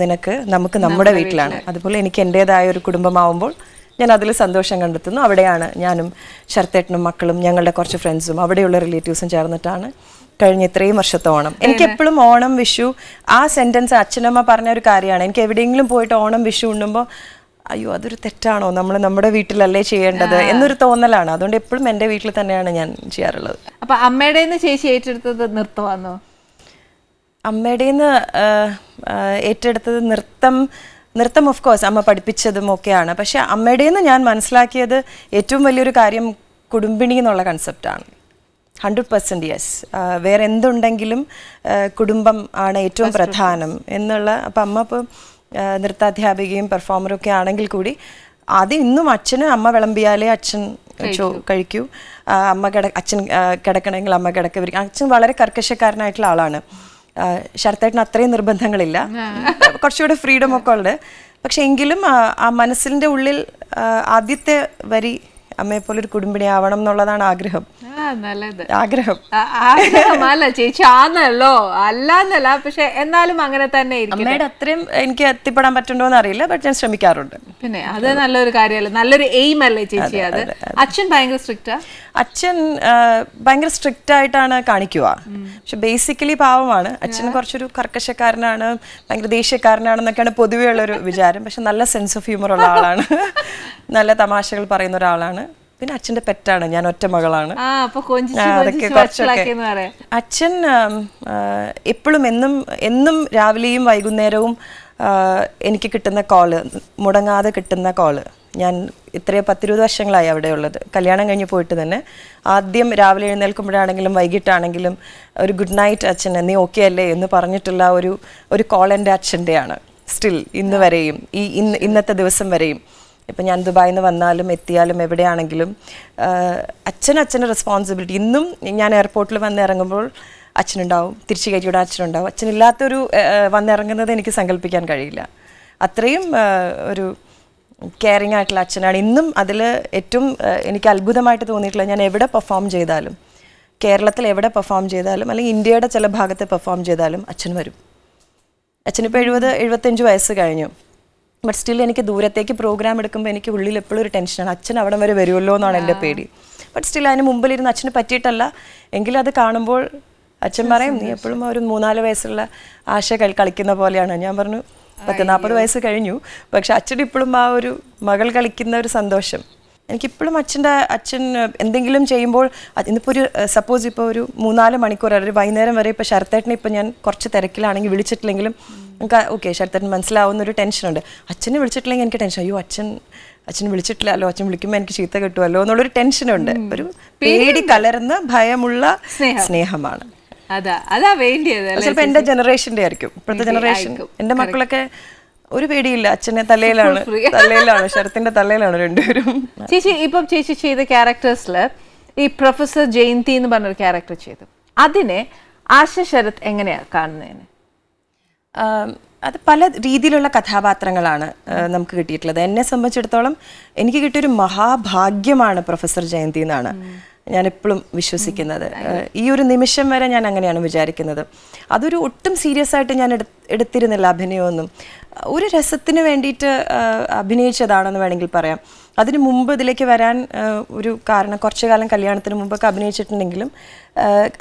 നമുക്ക് നമ്മുടെ വീട്ടിലാണ്. അതുപോലെ എനിക്ക് എൻ്റെതായ ഒരു കുടുംബമാവുമ്പോൾ ഞാൻ അതിൽ സന്തോഷം കണ്ടെത്തുന്നു. അവിടെയാണ് ഞാനും ശരത്തേട്ടനും മക്കളും ഞങ്ങളുടെ കുറച്ച് ഫ്രണ്ട്സും അവിടെയുള്ള റിലേറ്റീവ്സും ചേർന്നിട്ടാണ് കഴിഞ്ഞ ഇത്രയും വർഷത്തെ ഓണം. എനിക്ക് എപ്പോഴും ഓണം വിഷു ആ സെൻറ്റൻസ് അച്ഛനമ്മ പറഞ്ഞ ഒരു കാര്യമാണ്. എനിക്ക് എവിടെയെങ്കിലും പോയിട്ട് ഓണം വിഷു ഉണ്ണുമ്പോൾ അയ്യോ അതൊരു തെറ്റാണോ, നമ്മൾ നമ്മുടെ വീട്ടിലല്ലേ ചെയ്യേണ്ടത് എന്നൊരു തോന്നലാണ്. അതുകൊണ്ട് എപ്പോഴും എൻ്റെ വീട്ടിൽ തന്നെയാണ് ഞാൻ ചെയ്യാറുള്ളത്. അപ്പൊ അമ്മയുടെ ചേച്ചി ഏറ്റെടുത്തത് നൃത്തമാണോ? അമ്മയുടെ ഏറ്റെടുത്തത് നൃത്തം ഓഫ് കോഴ്സ് അമ്മ പഠിപ്പിച്ചതും ഒക്കെയാണ്. പക്ഷെ അമ്മയുടെ ഞാൻ മനസ്സിലാക്കിയത് ഏറ്റവും വലിയൊരു കാര്യം കുടുംബിണി എന്നുള്ള കൺസെപ്റ്റാണ്. 100% യെസ്. വേറെ എന്തുണ്ടെങ്കിലും കുടുംബം ആണ് ഏറ്റവും പ്രധാനം എന്നുള്ള. അപ്പം അമ്മ ഇപ്പോൾ നൃത്താധ്യാപികയും പെർഫോമറും ഒക്കെ ആണെങ്കിൽ കൂടി ആദ്യം ഇന്നും അച്ഛന് അമ്മ വിളമ്പിയാലേ അച്ഛൻ കഴിക്കൂ, അച്ഛൻ കിടക്കണമെങ്കിൽ അമ്മ കിടക്കവരിക്കും. അച്ഛൻ വളരെ കർക്കശക്കാരനായിട്ടുള്ള ആളാണ്. ശരത്തേട്ടന് അത്രയും നിർബന്ധങ്ങളില്ല, കുറച്ചുകൂടെ ഫ്രീഡം ഒക്കെ ഉണ്ട്. പക്ഷെ എങ്കിലും ആ മനസ്സിൻ്റെ ഉള്ളിൽ ആദ്യത്തെ വരി അമ്മയെപ്പോലെ ഒരു കുടുംബിനി ആവണം എന്നുള്ളതാണ് ആഗ്രഹം. ആഗ്രഹമല്ല ചേച്ചി, ആന്നല്ലോ, അല്ലാന്നല്ല. പക്ഷെ എന്നാലും അങ്ങനെ തന്നെ അമ്മയുടെ അത്രയും എനിക്ക് എത്തിപ്പെടാൻ പറ്റുണ്ടോന്ന് അറിയില്ല, ബട്ട് ഞാൻ ശ്രമിക്കാറുണ്ട്. പിന്നെ അത് നല്ലൊരു കാര്യമല്ല, നല്ലൊരു എയിം അല്ലേ ചേച്ചി അത്. അച്ഛൻ ഭയങ്കര സ്ട്രിക്റ്റാ? അച്ഛൻ ഭയങ്കര സ്ട്രിക്റ്റ് ആയിട്ടാണ് കാണിക്കുക, പക്ഷെ ബേസിക്കലി പാവമാണ്. അച്ഛൻ കുറച്ചൊരു കർക്കശക്കാരനാണ്, ഭയങ്കര ദേഷ്യക്കാരനാണെന്നൊക്കെയാണ് പൊതുവേ ഉള്ളൊരു വിചാരം. പക്ഷെ നല്ല സെൻസ് ഓഫ് ഹ്യൂമർ ഉള്ള ആളാണ്, നല്ല തമാശകൾ പറയുന്ന ഒരാളാണ്. പിന്നെ അച്ഛൻ്റെ പെറ്റാണ്, ഞാൻ ഒറ്റ മകളാണ്. അതൊക്കെ കുറച്ചൊക്കെ. അച്ഛൻ എപ്പോഴും എന്നും രാവിലെയും വൈകുന്നേരവും എനിക്ക് കിട്ടുന്ന കോള്, മുടങ്ങാതെ കിട്ടുന്ന കോള്. ഞാൻ ഇത്രയും 10-20 വർഷങ്ങളായി അവിടെ ഉള്ളത്. കല്യാണം കഴിഞ്ഞ് പോയിട്ട് തന്നെ ആദ്യം രാവിലെ എഴുന്നേൽക്കുമ്പോഴാണെങ്കിലും വൈകിട്ടാണെങ്കിലും ഒരു ഗുഡ് നൈറ്റ് അച്ഛൻ, നീ ഓക്കെ അല്ലേ എന്ന് പറഞ്ഞിട്ടുള്ള ഒരു കോൾ എൻ്റെ അച്ഛൻ്റെയാണ് സ്റ്റിൽ ഇന്ന് വരെയും, ഇന്നത്തെ ദിവസം വരെയും. ഇപ്പം ഞാൻ ദുബായിൽ നിന്ന് വന്നാലും എത്തിയാലും എവിടെയാണെങ്കിലും അച്ഛൻ്റെ റെസ്പോൺസിബിലിറ്റി. ഇന്നും ഞാൻ എയർപോർട്ടിൽ വന്നിറങ്ങുമ്പോൾ അച്ഛനുണ്ടാവും, തിരിച്ചു കയറ്റിയുടെ അച്ഛനുണ്ടാവും. അച്ഛനില്ലാത്തൊരു വന്നിറങ്ങുന്നത് എനിക്ക് സങ്കല്പിക്കാൻ കഴിയില്ല. അത്രയും ഒരു കെയറിങ് ആയിട്ടുള്ള അച്ഛനാണ്. ഇന്നും അതിൽ ഏറ്റവും എനിക്ക് അത്ഭുതമായിട്ട് തോന്നിയിട്ടുള്ള, ഞാൻ എവിടെ പെർഫോം ചെയ്താലും, കേരളത്തിൽ എവിടെ പെർഫോം ചെയ്താലും അല്ലെങ്കിൽ ഇന്ത്യയുടെ ചില ഭാഗത്ത് പെർഫോം ചെയ്താലും അച്ഛൻ വരും. അച്ഛനിപ്പോൾ 70-75 വയസ്സ് കഴിഞ്ഞു. ബട്ട് സ്റ്റിൽ എനിക്ക് ദൂരത്തേക്ക് പ്രോഗ്രാം എടുക്കുമ്പോൾ എനിക്ക് ഉള്ളിൽ എപ്പോഴും ഒരു ടെൻഷനാണ്, അച്ഛൻ അവിടം വരെ വരുമല്ലോ എന്നാണ് എൻ്റെ പേടി. ബട്ട് സ്റ്റിൽ അതിന് മുമ്പിലിരുന്ന് അച്ഛന് പറ്റിയിട്ടല്ല എങ്കിലും അത് കാണുമ്പോൾ അച്ഛൻ പറയും, നീ എപ്പോഴും ഒരു 3-4 വയസ്സുള്ള ആശ കളിക്കുന്ന പോലെയാണ്. ഞാൻ പറഞ്ഞു 40 വയസ്സ് കഴിഞ്ഞു, പക്ഷെ അച്ഛൻ ഇപ്പോഴും ആ ഒരു മകൾ കളിക്കുന്ന ഒരു സന്തോഷം എനിക്കിപ്പോഴും. അച്ഛൻ എന്തെങ്കിലും ചെയ്യുമ്പോൾ ഇന്നിപ്പോൾ ഒരു സപ്പോസ് ഇപ്പോൾ ഒരു 3-4 മണിക്കൂർ ഒരു വൈകുന്നേരം വരെ ഇപ്പോൾ ശരത്തേട്ടനെ ഇപ്പോൾ ഞാൻ കുറച്ച് തിരക്കിലാണെങ്കിൽ വിളിച്ചിട്ടില്ലെങ്കിലും നമുക്ക് ഓക്കെ ശരത്തേട്ടൻ മനസ്സിലാവുന്ന ഒരു ടെൻഷനുണ്ട്. അച്ഛനെ വിളിച്ചിട്ടില്ലെങ്കിൽ എനിക്ക് ടെൻഷൻ, അയ്യോ അച്ഛൻ വിളിച്ചിട്ടില്ലല്ലോ, അച്ഛൻ വിളിക്കുമ്പോൾ എനിക്ക് ചീത്ത കിട്ടുമല്ലോ എന്നുള്ളൊരു ടെൻഷനുണ്ട്. ഒരു പേടി കലർന്ന് ഭയമുള്ള സ്നേഹമാണ്. അതാ വേണ്ടിയത്. ചിലപ്പോൾ എൻ്റെ ജനറേഷൻ്റെ ആയിരിക്കും, ഇപ്പോഴത്തെ ജനറേഷൻ. എൻ്റെ മക്കളൊക്കെ ഒരു പേടിയില്ല, അച്ഛനെ തലയിലാണ് ശരത്തിന്റെ തലയിലാണ് രണ്ടുപേരും. ചേച്ചി ചെയ്ത ക്യാരക്ടേഴ്സിൽ ഈ പ്രൊഫസർ ജയന്തി എന്ന് പറഞ്ഞൊരു ക്യാരക്ടർ ചെയ്തു, അതിനെ ആശ ശരത് എങ്ങനെയാ കാണുന്നതിന്? അത് പല രീതിയിലുള്ള കഥാപാത്രങ്ങളാണ് നമുക്ക് കിട്ടിയിട്ടുള്ളത്. എന്നെ സംബന്ധിച്ചിടത്തോളം എനിക്ക് കിട്ടിയൊരു മഹാഭാഗ്യമാണ് പ്രൊഫസർ ജയന്തി എന്നാണ് ഞാൻ എപ്പോഴും വിശ്വസിക്കുന്നത്. ഈ ഒരു നിമിഷം വരെ ഞാൻ അങ്ങനെയാണ് വിചാരിക്കുന്നത്. അതൊരു ഒട്ടും സീരിയസ് ആയിട്ട് ഞാൻ എടുത്തിരുന്നില്ല അഭിനയമൊന്നും. ഒരു രസത്തിന് വേണ്ടിയിട്ട് അഭിനയിച്ചതാണെന്ന് വേണമെങ്കിൽ പറയാം. അതിന് മുമ്പ് ഇതിലേക്ക് വരാൻ ഒരു കാരണം കുറച്ചു കാലം കല്യാണത്തിന് മുമ്പൊക്കെ അഭിനയിച്ചിട്ടുണ്ടെങ്കിലും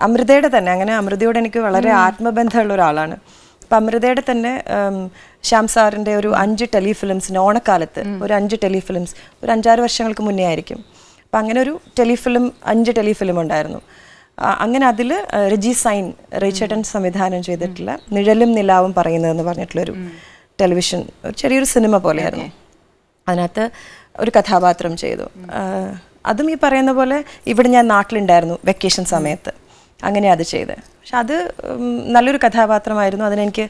അമൃതയുടെ തന്നെ അങ്ങനെ അമൃതയോട് എനിക്ക് വളരെ ആത്മബന്ധമുള്ള ഒരാളാണ്. അപ്പം അമൃതയുടെ തന്നെ ശ്യാം സാറിൻ്റെ ഒരു 5 ടെലിഫിലിംസിന് ഓണക്കാലത്ത് ഒരു 5 ടെലിഫിലിംസ് ഒരു 5-6 വർഷങ്ങൾക്ക് മുന്നേ ആയിരിക്കും. അപ്പം അങ്ങനെ ഒരു 5 ടെലിഫിലിം ഉണ്ടായിരുന്നു. അങ്ങനെ അതിൽ രജി സൈൻ റേച്ചേട്ടൻ സംവിധാനം ചെയ്തിട്ടുള്ള നിഴലും നിലാവും പറയുന്നതെന്ന് പറഞ്ഞിട്ടുള്ളൊരു ടെലിവിഷൻ ഒരു ചെറിയൊരു സിനിമ പോലെയായിരുന്നു. അതിനകത്ത് ഒരു കഥാപാത്രം ചെയ്തു. അതും ഈ പറയുന്ന പോലെ ഇവിടെ ഞാൻ നാട്ടിലുണ്ടായിരുന്നു വെക്കേഷൻ സമയത്ത്, അങ്ങനെ അത് ചെയ്ത്. പക്ഷെ അത് നല്ലൊരു കഥാപാത്രമായിരുന്നു. അതിനെനിക്ക്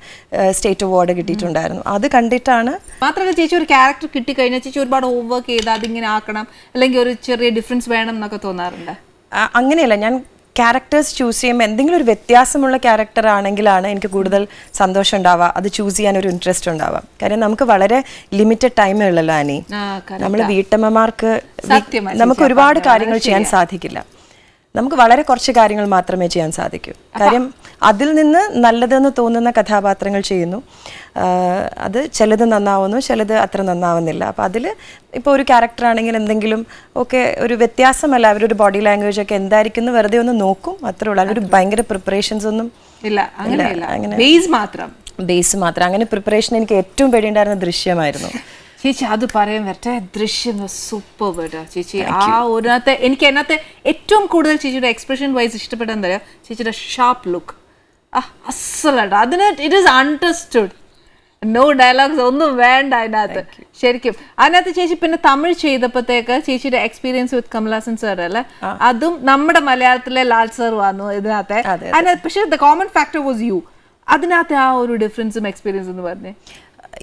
സ്റ്റേറ്റ് അവാർഡ് കിട്ടിയിട്ടുണ്ടായിരുന്നു. അത് കണ്ടിട്ടാണ്. മാത്രമല്ല ചേച്ചി ഒരു ക്യാരക്ടർ കിട്ടിക്കഴിഞ്ഞാൽ ചേച്ചി ഒരുപാട് ഓവർ വർക്ക് ചെയ്ത് അതിങ്ങനെ ആക്കണം, അല്ലെങ്കിൽ ഒരു ചെറിയ ഡിഫറൻസ് വേണം എന്നൊക്കെ തോന്നാറുണ്ട്? അങ്ങനെയല്ല, ഞാൻ ക്യാരക്ടേഴ്സ് ചൂസ് ചെയ്യുമ്പോൾ എന്തെങ്കിലും ഒരു വ്യത്യാസമുള്ള ക്യാരക്ടർ ആണെങ്കിലാണ് എനിക്ക് കൂടുതൽ സന്തോഷം ഉണ്ടാവുക, അത് ചൂസ് ചെയ്യാൻ ഒരു ഇൻട്രസ്റ്റ് ഉണ്ടാവുക. കാര്യം നമുക്ക് വളരെ ലിമിറ്റഡ് ടൈമേ ഉള്ളല്ലോ ആനി. നമ്മൾ വീട്ടമ്മമാർക്ക് നമുക്ക് ഒരുപാട് കാര്യങ്ങൾ ചെയ്യാൻ സാധിക്കില്ല. നമുക്ക് വളരെ കുറച്ച് കാര്യങ്ങൾ മാത്രമേ ചെയ്യാൻ സാധിക്കൂ. കാര്യം അതിൽ നിന്ന് നല്ലതെന്ന് തോന്നുന്ന കഥാപാത്രങ്ങൾ ചെയ്യുന്നു. അത് ചിലത് നന്നാവുന്നു, ചിലത് അത്ര നന്നാവുന്നില്ല. അപ്പോൾ അതിൽ ഇപ്പോൾ ഒരു ക്യാരക്ടർ ആണെങ്കിൽ എന്തെങ്കിലും ഒക്കെ ഒരു വ്യത്യാസമല്ല, അവരൊരു ബോഡി ലാംഗ്വേജ് ഒക്കെ എന്തായിരിക്കും എന്ന് വെറുതെ ഒന്ന് നോക്കും, അത്രേ ഉള്ളൂ. അതിലൊരു ഭയങ്കര പ്രിപ്പറേഷൻസ് ഒന്നും ഇല്ല. അങ്ങനെ ബേസ് മാത്രം. അങ്ങനെ പ്രിപ്പറേഷൻ എനിക്ക് ഏറ്റവും പേടിയുണ്ടായിരുന്ന ദൃശ്യമായിരുന്നു. ചേച്ചി അത് പറയാൻ വരട്ടെ, ദൃശ്യം സൂപ്പർ ബേട്ടാ ചേച്ചി. ആ ഒരിനകത്ത് എനിക്ക് അതിനകത്ത് ഏറ്റവും കൂടുതൽ ചേച്ചിയുടെ എക്സ്പ്രഷൻ വൈസ് ഇഷ്ടപ്പെട്ടത് എന്താ പറയുക, ചേച്ചിയുടെ ഷാർപ്പ് ലുക്ക് അസലാട്ടോ. അതിന് it is understood, no dialogues ഒന്നും വേണ്ട അതിനകത്ത് ശരിക്കും. അതിനകത്ത് ചേച്ചി പിന്നെ തമിഴ് ചെയ്തപ്പോഴത്തേക്ക് ചേച്ചിയുടെ എക്സ്പീരിയൻസ് വിത്ത് കമലഹാസൻ സാർ അല്ലേ, അതും നമ്മുടെ മലയാളത്തിലെ ലാൽ സാർ വന്നു ഇതിനകത്തെ. അതിനകത്ത് പക്ഷേ the common factor was you. അതിനകത്ത് ആ ഒരു ഡിഫറൻസും എക്സ്പീരിയൻസ് എന്ന് പറഞ്ഞേ.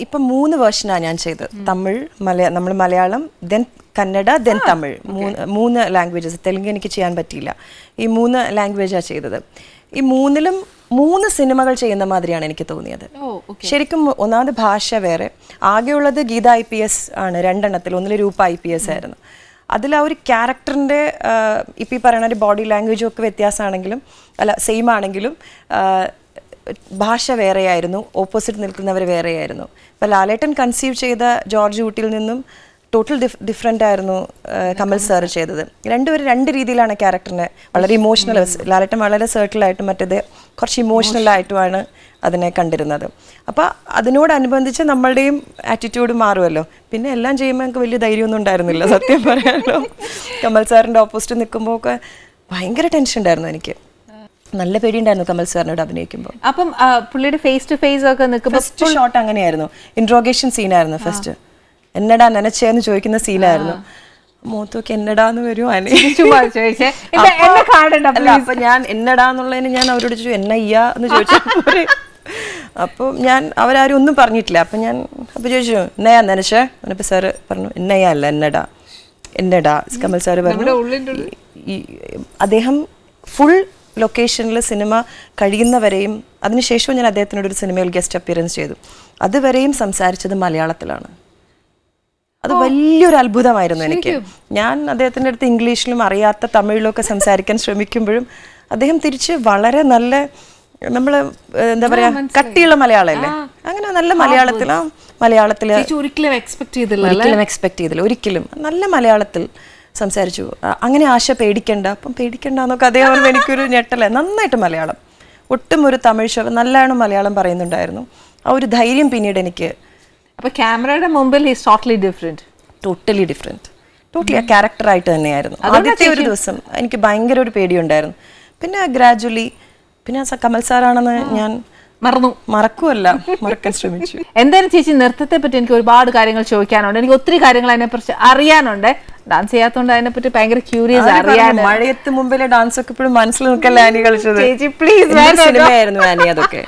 ഇപ്പം 3 വേർഷനാണ് ഞാൻ ചെയ്തത്. തമിഴ്, നമ്മൾ Malayalam, then Kannada, then Tamil. 3 languages. Telugu എനിക്ക് ചെയ്യാൻ പറ്റിയില്ല. ഈ 3 ലാംഗ്വേജാണ് ചെയ്തത്. ഈ 3ലും 3 സിനിമകൾ ചെയ്യുന്ന മാതിരിയാണ് എനിക്ക് തോന്നിയത്. ശരിക്കും ഒന്നാമത് ഭാഷ വേറെ. ആകെയുള്ളത് ഗീത IPS ആണ് 2 എണ്ണത്തിൽ. ഒന്നിൽ രൂപ IPS ആയിരുന്നു. അതിൽ ആ ഒരു ക്യാരക്ടറിൻ്റെ ഇപ്പം ഈ പറയുന്ന ഒരു ബോഡി ലാംഗ്വേജും ഒക്കെ വ്യത്യാസമാണെങ്കിലും സെയിം ആണെങ്കിലും ഭാഷ വേറെയായിരുന്നു, ഓപ്പോസിറ്റ് നിൽക്കുന്നവർ വേറെയായിരുന്നു. ഇപ്പോൾ ലാലേട്ടൻ കൺസീവ് ചെയ്ത ജോർജ് ഊട്ടിയിൽ നിന്നും ടോട്ടൽ ഡിഫറെൻ്റ് ആയിരുന്നു കമൽ സാർ ചെയ്തത്. രണ്ടുപേരും 2 രീതിയിലാണ് ക്യാരക്ടറിനെ വളരെ ഇമോഷണൽ. ലാലേട്ടൻ വളരെ സർക്കിളായിട്ടും മറ്റേത് കുറച്ച് ഇമോഷണലായിട്ടുമാണ് അതിനെ കണ്ടിരുന്നത്. അപ്പോൾ അതിനോടനുബന്ധിച്ച് നമ്മളുടെയും ആറ്റിറ്റ്യൂഡ് മാറുമല്ലോ. പിന്നെ എല്ലാം ചെയ്യുമ്പോൾ എനിക്ക് വലിയ ധൈര്യമൊന്നും ഉണ്ടായിരുന്നില്ല സത്യം പറയാമല്ലോ. കമൽ സാറിൻ്റെ ഓപ്പോസിറ്റ് നിൽക്കുമ്പോൾ ഒക്കെ ഭയങ്കര ടെൻഷൻ ഉണ്ടായിരുന്നു എനിക്ക്. നല്ല പേടിയുണ്ടായിരുന്നു കമൽ സാറിനോട് അഭിനയിക്കുമ്പോൾ. അപ്പം പുള്ളിയുടെ ഫേസ് ടു ഫേസ് ഒക്കെ നിൽക്കുമ്പോൾ ഫസ്റ്റ് ഷോട്ട് അങ്ങനെയായിരുന്നു. ഇൻട്രോഗേഷൻ സീനായിരുന്നു ഫസ്റ്റ്. എന്നടാ നനച്ചേന്ന് ചോദിക്കുന്ന സീനായിരുന്നു. മൂത്തൊക്കെ എന്നടാന്ന് വരും അപ്പൊ ഞാൻ എന്നടാന്നുള്ളതിന് ഞാൻ അവരോട് ചോദിച്ചു എന്നയ്യ എന്ന് ചോദിച്ചു. അപ്പോൾ ഞാൻ അവരാരും ഒന്നും പറഞ്ഞിട്ടില്ല. അപ്പം ഞാൻ ചോദിച്ചു എന്നയാ നനച്ചേ. എന്നിപ്പോൾ സാറ് പറഞ്ഞു എന്നയ്യ അല്ല എന്നടാ. കമൽ സാറ് പറഞ്ഞു. അദ്ദേഹം ഫുൾ ലൊക്കേഷനിൽ സിനിമ കഴിയുന്നവരെയും അതിനുശേഷവും ഞാൻ അദ്ദേഹത്തിനോടൊരു സിനിമയിൽ ഗസ്റ്റ് അപ്പിയറൻസ് ചെയ്തു. അതുവരെയും സംസാരിച്ചത് മലയാളത്തിലാണ്. അത് വലിയൊരു അത്ഭുതമായിരുന്നു എനിക്ക്. ഞാൻ അദ്ദേഹത്തിൻ്റെ അടുത്ത് ഇംഗ്ലീഷിലും അറിയാത്ത തമിഴിലൊക്കെ സംസാരിക്കാൻ ശ്രമിക്കുമ്പോഴും അദ്ദേഹം തിരിച്ച് വളരെ നല്ല നമ്മൾ എന്താ പറയാ കട്ടിയുള്ള മലയാളമല്ലേ, അങ്ങനെ നല്ല മലയാളത്തിൽ ഒരിക്കലും എക്സ്പെക്ട് ചെയ്തില്ല ഒരിക്കലും നല്ല മലയാളത്തിൽ സംസാരിച്ചു. അങ്ങനെ ആശ പേടിക്കണ്ട, അപ്പം പേടിക്കണ്ടെന്നൊക്കെ അദ്ദേഹം എനിക്കൊരു ഞെട്ടല. നന്നായിട്ട് മലയാളം, ഒട്ടും ഒരു തമിഴ് നല്ലോണം മലയാളം പറയുന്നുണ്ടായിരുന്നു. ആ ഒരു ധൈര്യം പിന്നീട് എനിക്ക്. അപ്പോൾ ക്യാമറയുടെ മുമ്പിൽ ഈസ് ടോട്ടലി ഡിഫറെൻറ്റ് ടോട്ടലി ക്യാരക്ടറായിട്ട് തന്നെയായിരുന്നു. ആദ്യത്തെ ഒരു ദിവസം എനിക്ക് ഭയങ്കര ഒരു പേടിയുണ്ടായിരുന്നു. പിന്നെ ഗ്രാജുവലി പിന്നെ കമൽ സാറാണെന്ന് ഞാൻ മറക്കാൻ ശ്രമിച്ചു. എന്തായാലും ചേച്ചി നൃത്തത്തെ പറ്റി എനിക്ക് ഒരുപാട് കാര്യങ്ങൾ ചോദിക്കാനുണ്ട്. എനിക്ക് ഒത്തിരി കാര്യങ്ങൾ അതിനെക്കുറിച്ച് അറിയാനുണ്ട്. ഡാൻസ് ചെയ്യാത്തോണ്ട് അതിനെപ്പറ്റി ഭയങ്കര ക്യൂരിയസ് അറിയാൻ. മഴയത്ത് മുമ്പിലെ ഡാൻസ് ഒക്കെ ഇപ്പോഴും മനസ്സിൽ നിൽക്കല്ലേ ആനി കളിച്ചത്. ചേച്ചി പ്ലീസ്, സിനിമയായിരുന്നു ആനി അതൊക്കെ,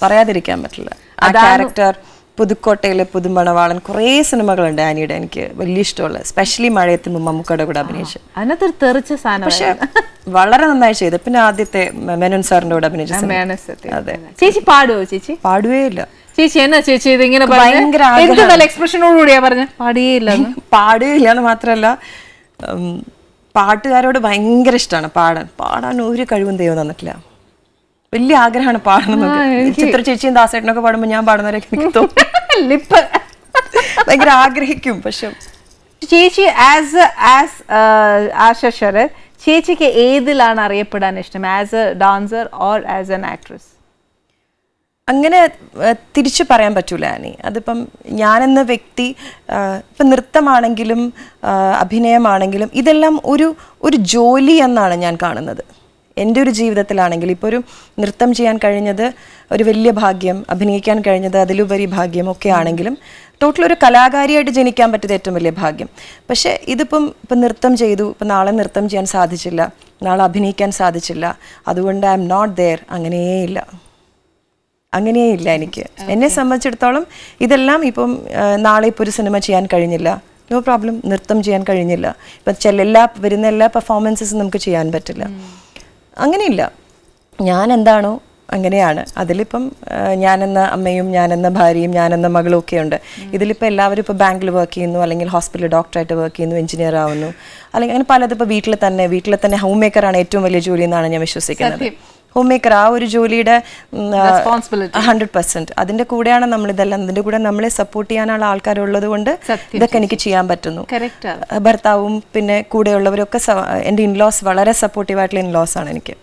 പറയാതിരിക്കാൻ പറ്റില്ല. ആ ക്യാരക്ടർ പുതുക്കോട്ടയിലെ പുതുമണവാളൻ, കുറേ സിനിമകളുണ്ട് ആനിയുടെ എനിക്ക് വലിയ ഇഷ്ടമുള്ള, സ്പെഷ്യലി മഴയത്ത് മമ്മൂക്കയുടെ കൂടെ അഭിനയിച്ചു. അതിനകത്തൊരു തെറിച്ച സാധനം. പക്ഷെ വളരെ നന്നായി ചെയ്തു. പിന്നെ ആദ്യത്തെ മെനോൻ സാറിന്റെ കൂടെ അഭിനയിച്ച സിനിമ. അതെ. ചേച്ചി പാടുവോ ചേച്ചി? പാടുവേ ഇല്ല ചേച്ചി. എന്നാ ചേച്ചി ഇത് ഇങ്ങനെ ഭയങ്കര നല്ല എക്സ്പ്രഷനോട് കൂടിയാ പറഞ്ഞ പാടിയേ ഇല്ല? പാടുകേ ഇല്ല എന്ന് മാത്രമല്ല, പാട്ടുകാരോട് ഭയങ്കര ഇഷ്ടമാണ്. പാടാൻ ഒരു കഴിവും ദൈവം തന്നിട്ടില്ല. വലിയ ആഗ്രഹമാണ് പാടണം. ചിത്ര ചേച്ചിയും ദാസേട്ടനൊക്കെ പാടുമ്പോൾ ഞാൻ പാടുന്നവരൊക്കെ എനിക്ക് തോന്നും ലിപ്പ് ഭയങ്കര ആഗ്രഹിക്കും. പക്ഷെ ചേച്ചി ആസ് ആശ ശരത്, ചേച്ചിക്ക് ഏതിലാണ് അറിയപ്പെടാൻ ഇഷ്ടം? As A dancer or as an actress? അങ്ങനെ തിരിച്ചു പറയാൻ പറ്റൂല ആനി. അതിപ്പം ഞാനെന്ന വ്യക്തി ഇപ്പം നൃത്തമാണെങ്കിലും അഭിനയമാണെങ്കിലും ഇതെല്ലാം ഒരു ജോലി എന്നാണ് ഞാൻ കാണുന്നത്. എൻ്റെ ഒരു ജീവിതത്തിലാണെങ്കിൽ ഇപ്പോൾ ഒരു നൃത്തം ചെയ്യാൻ കഴിഞ്ഞത് ഒരു വലിയ ഭാഗ്യം, അഭിനയിക്കാൻ കഴിഞ്ഞത് അതിലുപരി ഭാഗ്യം ഒക്കെ ആണെങ്കിലും ടോട്ടൽ ഒരു കലാകാരിയായിട്ട് ജനിക്കാൻ പറ്റിയത് ഏറ്റവും വലിയ ഭാഗ്യം. പക്ഷേ ഇപ്പം നൃത്തം ചെയ്തു, ഇപ്പം നാളെ നൃത്തം ചെയ്യാൻ സാധിച്ചില്ല, നാളെ അഭിനയിക്കാൻ സാധിച്ചില്ല, അതുകൊണ്ട് ഐ എം നോട്ട് ദെയർ. അങ്ങനെയില്ല എനിക്ക്. എന്നെ സംബന്ധിച്ചിടത്തോളം ഇതെല്ലാം ഇപ്പം നാളെ ഇപ്പോൾ ഒരു സിനിമ ചെയ്യാൻ കഴിഞ്ഞില്ല, നോ പ്രോബ്ലം. നൃത്തം ചെയ്യാൻ കഴിഞ്ഞില്ല, ഇപ്പം വരുന്ന എല്ലാ പെർഫോമൻസസും നമുക്ക് ചെയ്യാൻ പറ്റില്ല. അങ്ങനെയില്ല. ഞാൻ എന്താണോ അങ്ങനെയാണ്. അതിലിപ്പം ഞാനെന്ന അമ്മയും ഞാനെന്ന ഭാര്യയും ഞാനെന്ന മകളും ഒക്കെ ഉണ്ട്. ഇതിലിപ്പോൾ എല്ലാവരും ഇപ്പോൾ ബാങ്കിൽ വർക്ക് ചെയ്യുന്നു, അല്ലെങ്കിൽ ഹോസ്പിറ്റലിൽ ഡോക്ടറായിട്ട് വർക്ക് ചെയ്യുന്നു, എഞ്ചിനീയർ ആവുന്നു, അല്ലെങ്കിൽ അങ്ങനെ പലതും. ഇപ്പോൾ വീട്ടിൽ തന്നെ ഹോം മേക്കറാണ് ഏറ്റവും വലിയ ജോലി എന്നാണ് ഞാൻ വിശ്വസിക്കുന്നത്. ഹോം മേക്കർ ആ ഒരു ജോലിയുടെ 100%. അതിന്റെ കൂടെയാണ് നമ്മളിതെല്ലാം. അതിന്റെ കൂടെ നമ്മളെ സപ്പോർട്ട് ചെയ്യാനുള്ള ആൾക്കാരുള്ളത് കൊണ്ട് ഇതൊക്കെ എനിക്ക് ചെയ്യാൻ പറ്റുന്നു. ഭർത്താവും പിന്നെ കൂടെയുള്ളവരൊക്കെ, എൻ്റെ ഇൻലോസ് വളരെ സപ്പോർട്ടീവായിട്ടുള്ള ഇൻലോസ് ആണ് എനിക്ക്.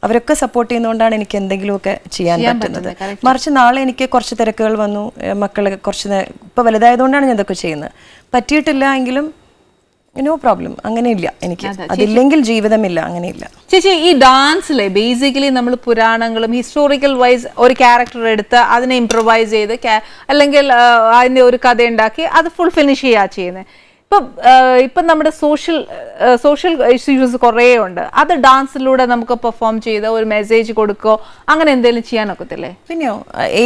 അവരൊക്കെ സപ്പോർട്ട് ചെയ്യുന്നതുകൊണ്ടാണ് എനിക്ക് എന്തെങ്കിലുമൊക്കെ ചെയ്യാൻ പറ്റുന്നത്. മറിച്ച് നാളെ എനിക്ക് കുറച്ച് തിരക്കുകൾ വന്നു, മക്കളെ കുറച്ച് ഇപ്പോൾ വലുതായതുകൊണ്ടാണ് ഞാൻ ഇതൊക്കെ ചെയ്യുന്നത്. പറ്റിയിട്ടില്ല എങ്കിലും നോ പ്രോബ്ലം. അങ്ങനെയില്ല എനിക്ക്. അതില്ലെങ്കിൽ ജീവിതമില്ല. അങ്ങനെയില്ല ചേച്ചി. ഈ ഡാൻസിലെ ബേസിക്കലി നമ്മൾ പുരാണങ്ങളും ഹിസ്റ്റോറിക്കൽ വൈസ് ഒരു ക്യാരക്ടർ എടുത്ത് അതിനെ ഇംപ്രവൈസ് ചെയ്ത് അല്ലെങ്കിൽ അതിന്റെ ഒരു കഥ ഉണ്ടാക്കി അത് ഫുൾ ഫിനിഷ് ചെയ്യാ ചെയ്യുന്നത്. ഇപ്പം നമ്മുടെ സോഷ്യൽ ഇഷ്യൂസ് കുറേ ഉണ്ട്. അത് ഡാൻസിലൂടെ നമുക്ക് പെർഫോം ചെയ്ത് ഒരു മെസ്സേജ് കൊടുക്കോ അങ്ങനെ എന്തെങ്കിലും ചെയ്യാനൊക്കത്തില്ലേ? പിന്നെയോ,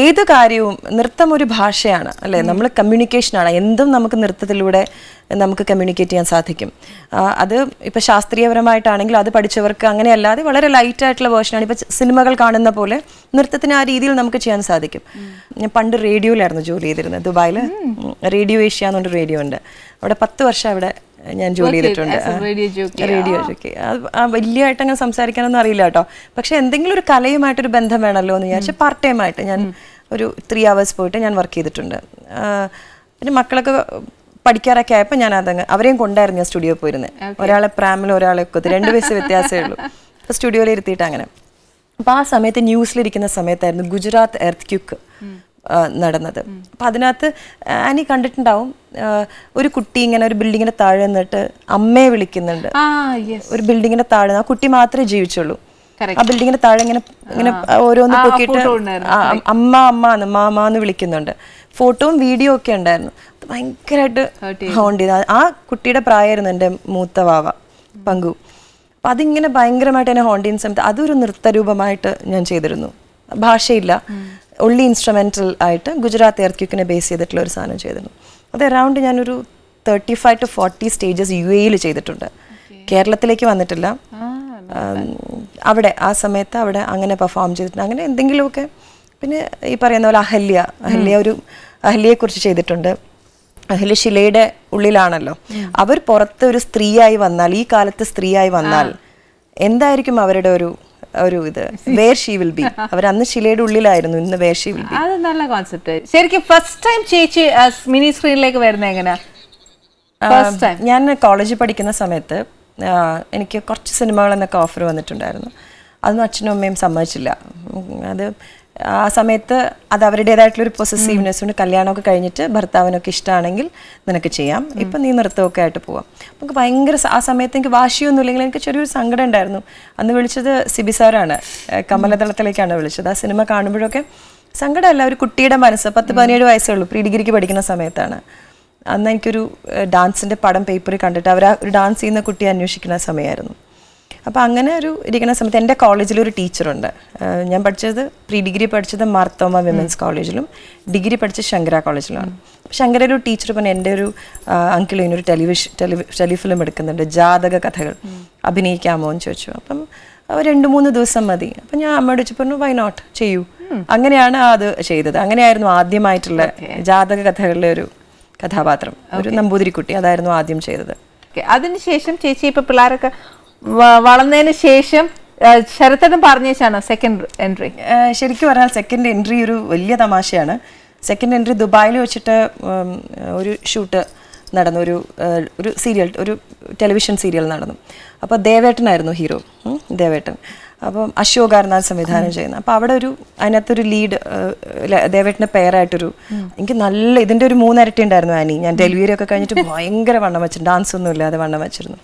ഏത് കാര്യവും നൃത്തം ഒരു ഭാഷയാണ് അല്ലേ? നമ്മൾ കമ്മ്യൂണിക്കേഷനാണ്. എന്തും നമുക്ക് നൃത്തത്തിലൂടെ നമുക്ക് കമ്മ്യൂണിക്കേറ്റ് ചെയ്യാൻ സാധിക്കും. അത് ഇപ്പം ശാസ്ത്രീയപരമായിട്ടാണെങ്കിൽ അത് പഠിച്ചവർക്ക്, അങ്ങനെയല്ലാതെ വളരെ ലൈറ്റായിട്ടുള്ള വേർഷനാണ്. ഇപ്പം സിനിമകൾ കാണുന്ന പോലെ നൃത്തത്തിന് ആ രീതിയിൽ നമുക്ക് ചെയ്യാൻ സാധിക്കും. ഞാൻ പണ്ട് റേഡിയോയിലായിരുന്നു ജോലി ചെയ്തിരുന്നത്. ദുബായിൽ റേഡിയോ ഏഷ്യ എന്നൊരു റേഡിയോ ഉണ്ട്. അവിടെ 10 വർഷം അവിടെ ഞാൻ ജോലി ചെയ്തിട്ടുണ്ട്. Radio jockey. വലിയതായിട്ട് അങ്ങനെ സംസാരിക്കാനൊന്നും അറിയില്ല കേട്ടോ. പക്ഷെ എന്തെങ്കിലും ഒരു കലയുമായിട്ടൊരു ബന്ധം വേണമല്ലോ എന്ന് വിചാരിച്ച് പാർട്ട് ടൈം ആയിട്ട് ഞാൻ ഒരു 3 hours പോയിട്ട് ഞാൻ വർക്ക് ചെയ്തിട്ടുണ്ട്. പിന്നെ മക്കളൊക്കെ പഠിക്കാറൊക്കെ ആയപ്പോൾ ഞാൻ അവരെയും കൊണ്ടായിരുന്നു ഞാൻ സ്റ്റുഡിയോ പോയിരുന്നത്. ഒരാളെ പ്രാമിലും ഒരാളെ കൊത്തി 2 വയസ്സ് വ്യത്യാസമേ ഉള്ളൂ. അപ്പോൾ സ്റ്റുഡിയോയിൽ ഇരുത്തിയിട്ട് അങ്ങനെ. അപ്പോൾ ആ സമയത്ത് ന്യൂസിലിരിക്കുന്ന സമയത്തായിരുന്നു ഗുജറാത്ത് എർത്ത് നടന്നത്. അപ്പം അതിനകത്ത് ആനി കണ്ടിട്ടുണ്ടാവും, ഒരു കുട്ടി ഇങ്ങനെ ഒരു ബിൽഡിങ്ങിന്റെ താഴെ നിന്നിട്ട് അമ്മയെ വിളിക്കുന്നുണ്ട്. ഒരു ബിൽഡിങ്ങിന്റെ താഴെ ആ കുട്ടി മാത്രമേ ജീവിച്ചുള്ളൂ. ആ ബിൽഡിങ്ങിന്റെ താഴെ ഇങ്ങനെ ഓരോന്ന് പൊക്കിയിട്ട് അമ്മ മാമാന്ന് വിളിക്കുന്നുണ്ട്. ഫോട്ടോയും വീഡിയോ ഒക്കെ ഉണ്ടായിരുന്നു. ഭയങ്കരമായിട്ട് ഹോണ്ട് ചെയ്ത്. ആ കുട്ടിയുടെ പ്രായമായിരുന്നു എൻ്റെ മൂത്ത വാവ പങ്കു. അപ്പം അതിങ്ങനെ ഭയങ്കരമായിട്ട് എന്നെ ഹോണ്ട് ചെയ്യുന്ന സമയത്ത് അതൊരു നൃത്തരൂപമായിട്ട് ഞാൻ ചെയ്തിരുന്നു. ഭാഷയില്ല, ഒള്ളി ഇൻസ്ട്രുമെന്റൽ ആയിട്ട് ഗുജറാത്ത് എർത്ത് ബേസ് ചെയ്തിട്ടുള്ള ഒരു സാധനം ചെയ്തിരുന്നു. അത് അറൗണ്ട് ഞാനൊരു 35 to 40 സ്റ്റേജസ് UAE ചെയ്തിട്ടുണ്ട്. കേരളത്തിലേക്ക് വന്നിട്ടില്ല. അവിടെ ആ സമയത്ത് അവിടെ അങ്ങനെ പെർഫോം ചെയ്തിട്ടുണ്ട്. അങ്ങനെ എന്തെങ്കിലുമൊക്കെ. പിന്നെ ഈ പറയുന്ന പോലെ അഹല്യയെക്കുറിച്ച് ചെയ്തിട്ടുണ്ട്. അഹല്യ ശിലയുടെ ഉള്ളിലാണല്ലോ. അവർ പുറത്ത് ഒരു സ്ത്രീയായി വന്നാൽ, ഈ കാലത്ത് സ്ത്രീയായി വന്നാൽ എന്തായിരിക്കും അവരുടെ ഒരു ഇത്? Where she will be. അവർ അന്ന് ശിലയുടെ ഉള്ളിലായിരുന്നു, ഇന്ന് വേർ ഷീ വിൽ ബി. അത് നല്ല കോൺസെപ്റ്റ്. ശരിക്കും ഫസ്റ്റ് ടൈം ചേച്ചി മിനി സ്ക്രീനിലേക്ക് വരുന്നത് എങ്ങനെയാ? ഞാൻ കോളേജിൽ പഠിക്കുന്ന സമയത്ത് എനിക്ക് കുറച്ച് സിനിമകളെന്നൊക്കെ ഓഫർ വന്നിട്ടുണ്ടായിരുന്നു. അതൊന്നും അച്ഛനും അമ്മയും സമ്മതിച്ചില്ല. അത് ആ സമയത്ത് അത് അവരുടേതായിട്ടുള്ളൊരു പൊസസീവ്നെസ് കൊണ്ട് കല്യാണമൊക്കെ കഴിഞ്ഞിട്ട് ഭർത്താവിനൊക്കെ ഇഷ്ടമാണെങ്കിൽ നിനക്ക് ചെയ്യാം, ഇപ്പം നീ നൃത്തമൊക്കെ ആയിട്ട് പോവാം. നമുക്ക് ഭയങ്കര ആ സമയത്ത് എനിക്ക് വാശിയൊന്നും ഇല്ലെങ്കിൽ എനിക്ക് ചെറിയൊരു സങ്കടം ഉണ്ടായിരുന്നു. അന്ന് വിളിച്ചത് സിബി സാറാണ്, കമലതളത്തിലേക്കാണ് വിളിച്ചത്. ആ സിനിമ കാണുമ്പോഴൊക്കെ സങ്കടമല്ല, ഒരു കുട്ടിയുടെ മനസ്സ്. 10-17 വയസ്സേ ഉള്ളൂ, പ്രീ ഡിഗ്രിക്ക് പഠിക്കുന്ന സമയത്താണ്. അന്ന് എനിക്കൊരു ഡാൻസിൻ്റെ പടം പേപ്പറിൽ കണ്ടിട്ട് അവർ ഒരു ഡാൻസ് ചെയ്യുന്ന കുട്ടിയെ അന്വേഷിക്കുന്ന സമയമായിരുന്നു. അപ്പോൾ അങ്ങനെ ഒരു ഇരിക്കുന്ന സമയത്ത് എൻ്റെ കോളേജിലൊരു ടീച്ചറുണ്ട്. ഞാൻ പഠിച്ചത് പ്രീ ഡിഗ്രി പഠിച്ചത് മാർത്തോമ വിമൻസ് കോളേജിലും ഡിഗ്രി പഠിച്ചത് ശങ്കര കോളേജിലുമാണ്. ശങ്കര ഒരു ടീച്ചർ പറഞ്ഞ എൻ്റെ ഒരു അങ്കിൾ ഇതിനൊരു ടെലിഫിലിം എടുക്കുന്നുണ്ട്, ജാതക കഥകൾ, അഭിനയിക്കാമോ എന്ന് ചോദിച്ചു. അപ്പം 2-3 ദിവസം മതി. അപ്പം ഞാൻ അമ്മയോട് ചോദിച്ചു, പറഞ്ഞു വൈ നോട്ട്, ചെയ്യൂ. അങ്ങനെയാണ് അത് ചെയ്തത്. അങ്ങനെയായിരുന്നു ആദ്യമായിട്ടുള്ള ജാതക കഥകളിലെ ഒരു കഥാപാത്രം, ഒരു നമ്പൂതിരിക്കുട്ടി, അതായിരുന്നു ആദ്യം ചെയ്തത്. അതിനുശേഷം ചേച്ചി ഇപ്പൊ പിള്ളേരൊക്കെ വളർന്നതിന് ശേഷം ശരത്തേട്ടൻ പറഞ്ഞേച്ചാണോ സെക്കൻഡ് എൻട്രി? ശരിക്കും പറഞ്ഞാൽ സെക്കൻഡ് എൻട്രി ഒരു വലിയ തമാശയാണ്. സെക്കൻഡ് എൻട്രി ദുബായിൽ വെച്ചിട്ട് ഒരു ഷൂട്ട് നടന്നു, ഒരു സീരിയൽ, ഒരു ടെലിവിഷൻ സീരിയൽ നടന്നു. അപ്പോൾ ദേവേട്ടനായിരുന്നു ഹീറോ, ദേവേട്ടൻ. അപ്പം അശോകാർനാഥ് സംവിധാനം ചെയ്യുന്നത്. അപ്പോൾ അവിടെ അതിനകത്തൊരു ലീഡ് ദേവേട്ടൻ്റെ പേരായിട്ടൊരു, എനിക്ക് നല്ല ഇതിൻ്റെ ഒരു 3 ഇരട്ടി ഉണ്ടായിരുന്നു ആനി. ഞാൻ ഡെലിവറി ഒക്കെ കഴിഞ്ഞിട്ട് ഭയങ്കര വണ്ണം വെച്ചിട്ടുണ്ട്, ഡാൻസ് ഒന്നും ഇല്ലാതെ വണ്ണം വെച്ചിരുന്നു.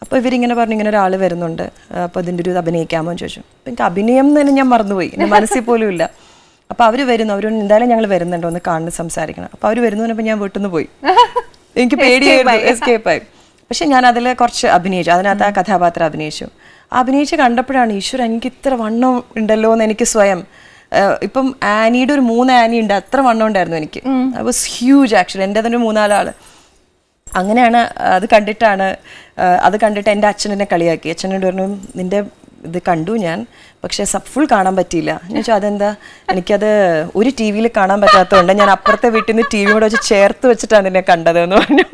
അപ്പോൾ ഇവരിങ്ങനെ പറഞ്ഞു ഇങ്ങനെ ഒരാൾ വരുന്നുണ്ട്, അപ്പോൾ ഇതിൻ്റെ ഒരു അഭിനയിക്കാമോ എന്ന് ചോദിച്ചു. അപ്പോൾ എനിക്ക് അഭിനയം എന്ന് തന്നെ ഞാൻ മറന്നുപോയി, എൻ്റെ മനസ്സിൽ പോലും ഇല്ല. അപ്പോൾ അവർ വരുന്നു, അവർ എന്തായാലും ഞങ്ങൾ വരുന്നുണ്ടോ ഒന്ന് കാണുന്ന സംസാരിക്കണം. അപ്പോൾ അവർ വരുന്നു പറഞ്ഞപ്പോൾ ഞാൻ വീട്ടിൽ നിന്ന് പോയി, എനിക്ക് പേടിയായിരുന്നു, എസ്കേപ്പായി. പക്ഷെ ഞാൻ അതിൽ കുറച്ച് അഭിനയിച്ചു, അതിനകത്ത് ആ കഥാപാത്രം അഭിനയിച്ച് കണ്ടപ്പോഴാണ് ഈശ്വര എനിക്ക് ഇത്ര വണ്ണം ഉണ്ടല്ലോ എന്ന് എനിക്ക് സ്വയം. ഇപ്പം ആനിയുടെ ഒരു 3 ആനി ഉണ്ട്, അത്ര വണ്ണം ഉണ്ടായിരുന്നു എനിക്ക്. ഐ വാസ് ഹ്യൂജ് ആക്ച്വലി, എൻ്റെ തന്നെ 4-5 ആള്. അങ്ങനെയാണ് അത് കണ്ടിട്ട് എൻ്റെ അച്ഛൻ എന്നെ കളിയാക്കി. അച്ഛനോട് പറഞ്ഞു നിൻ്റെ ഇത് കണ്ടു ഞാൻ, പക്ഷേ ഫുൾ കാണാൻ പറ്റിയില്ല. ഞാൻ ചോദിച്ചു അതെന്താ? എനിക്കത് ഒരു ടി വിയിൽ കാണാൻ പറ്റാത്തതുകൊണ്ട് ഞാൻ അപ്പുറത്തെ വീട്ടിൽ നിന്ന് ടി വി കൂടെ വെച്ച് ചേർത്ത് വെച്ചിട്ടാണ് നിന്നെ കണ്ടത് എന്ന് പറഞ്ഞു.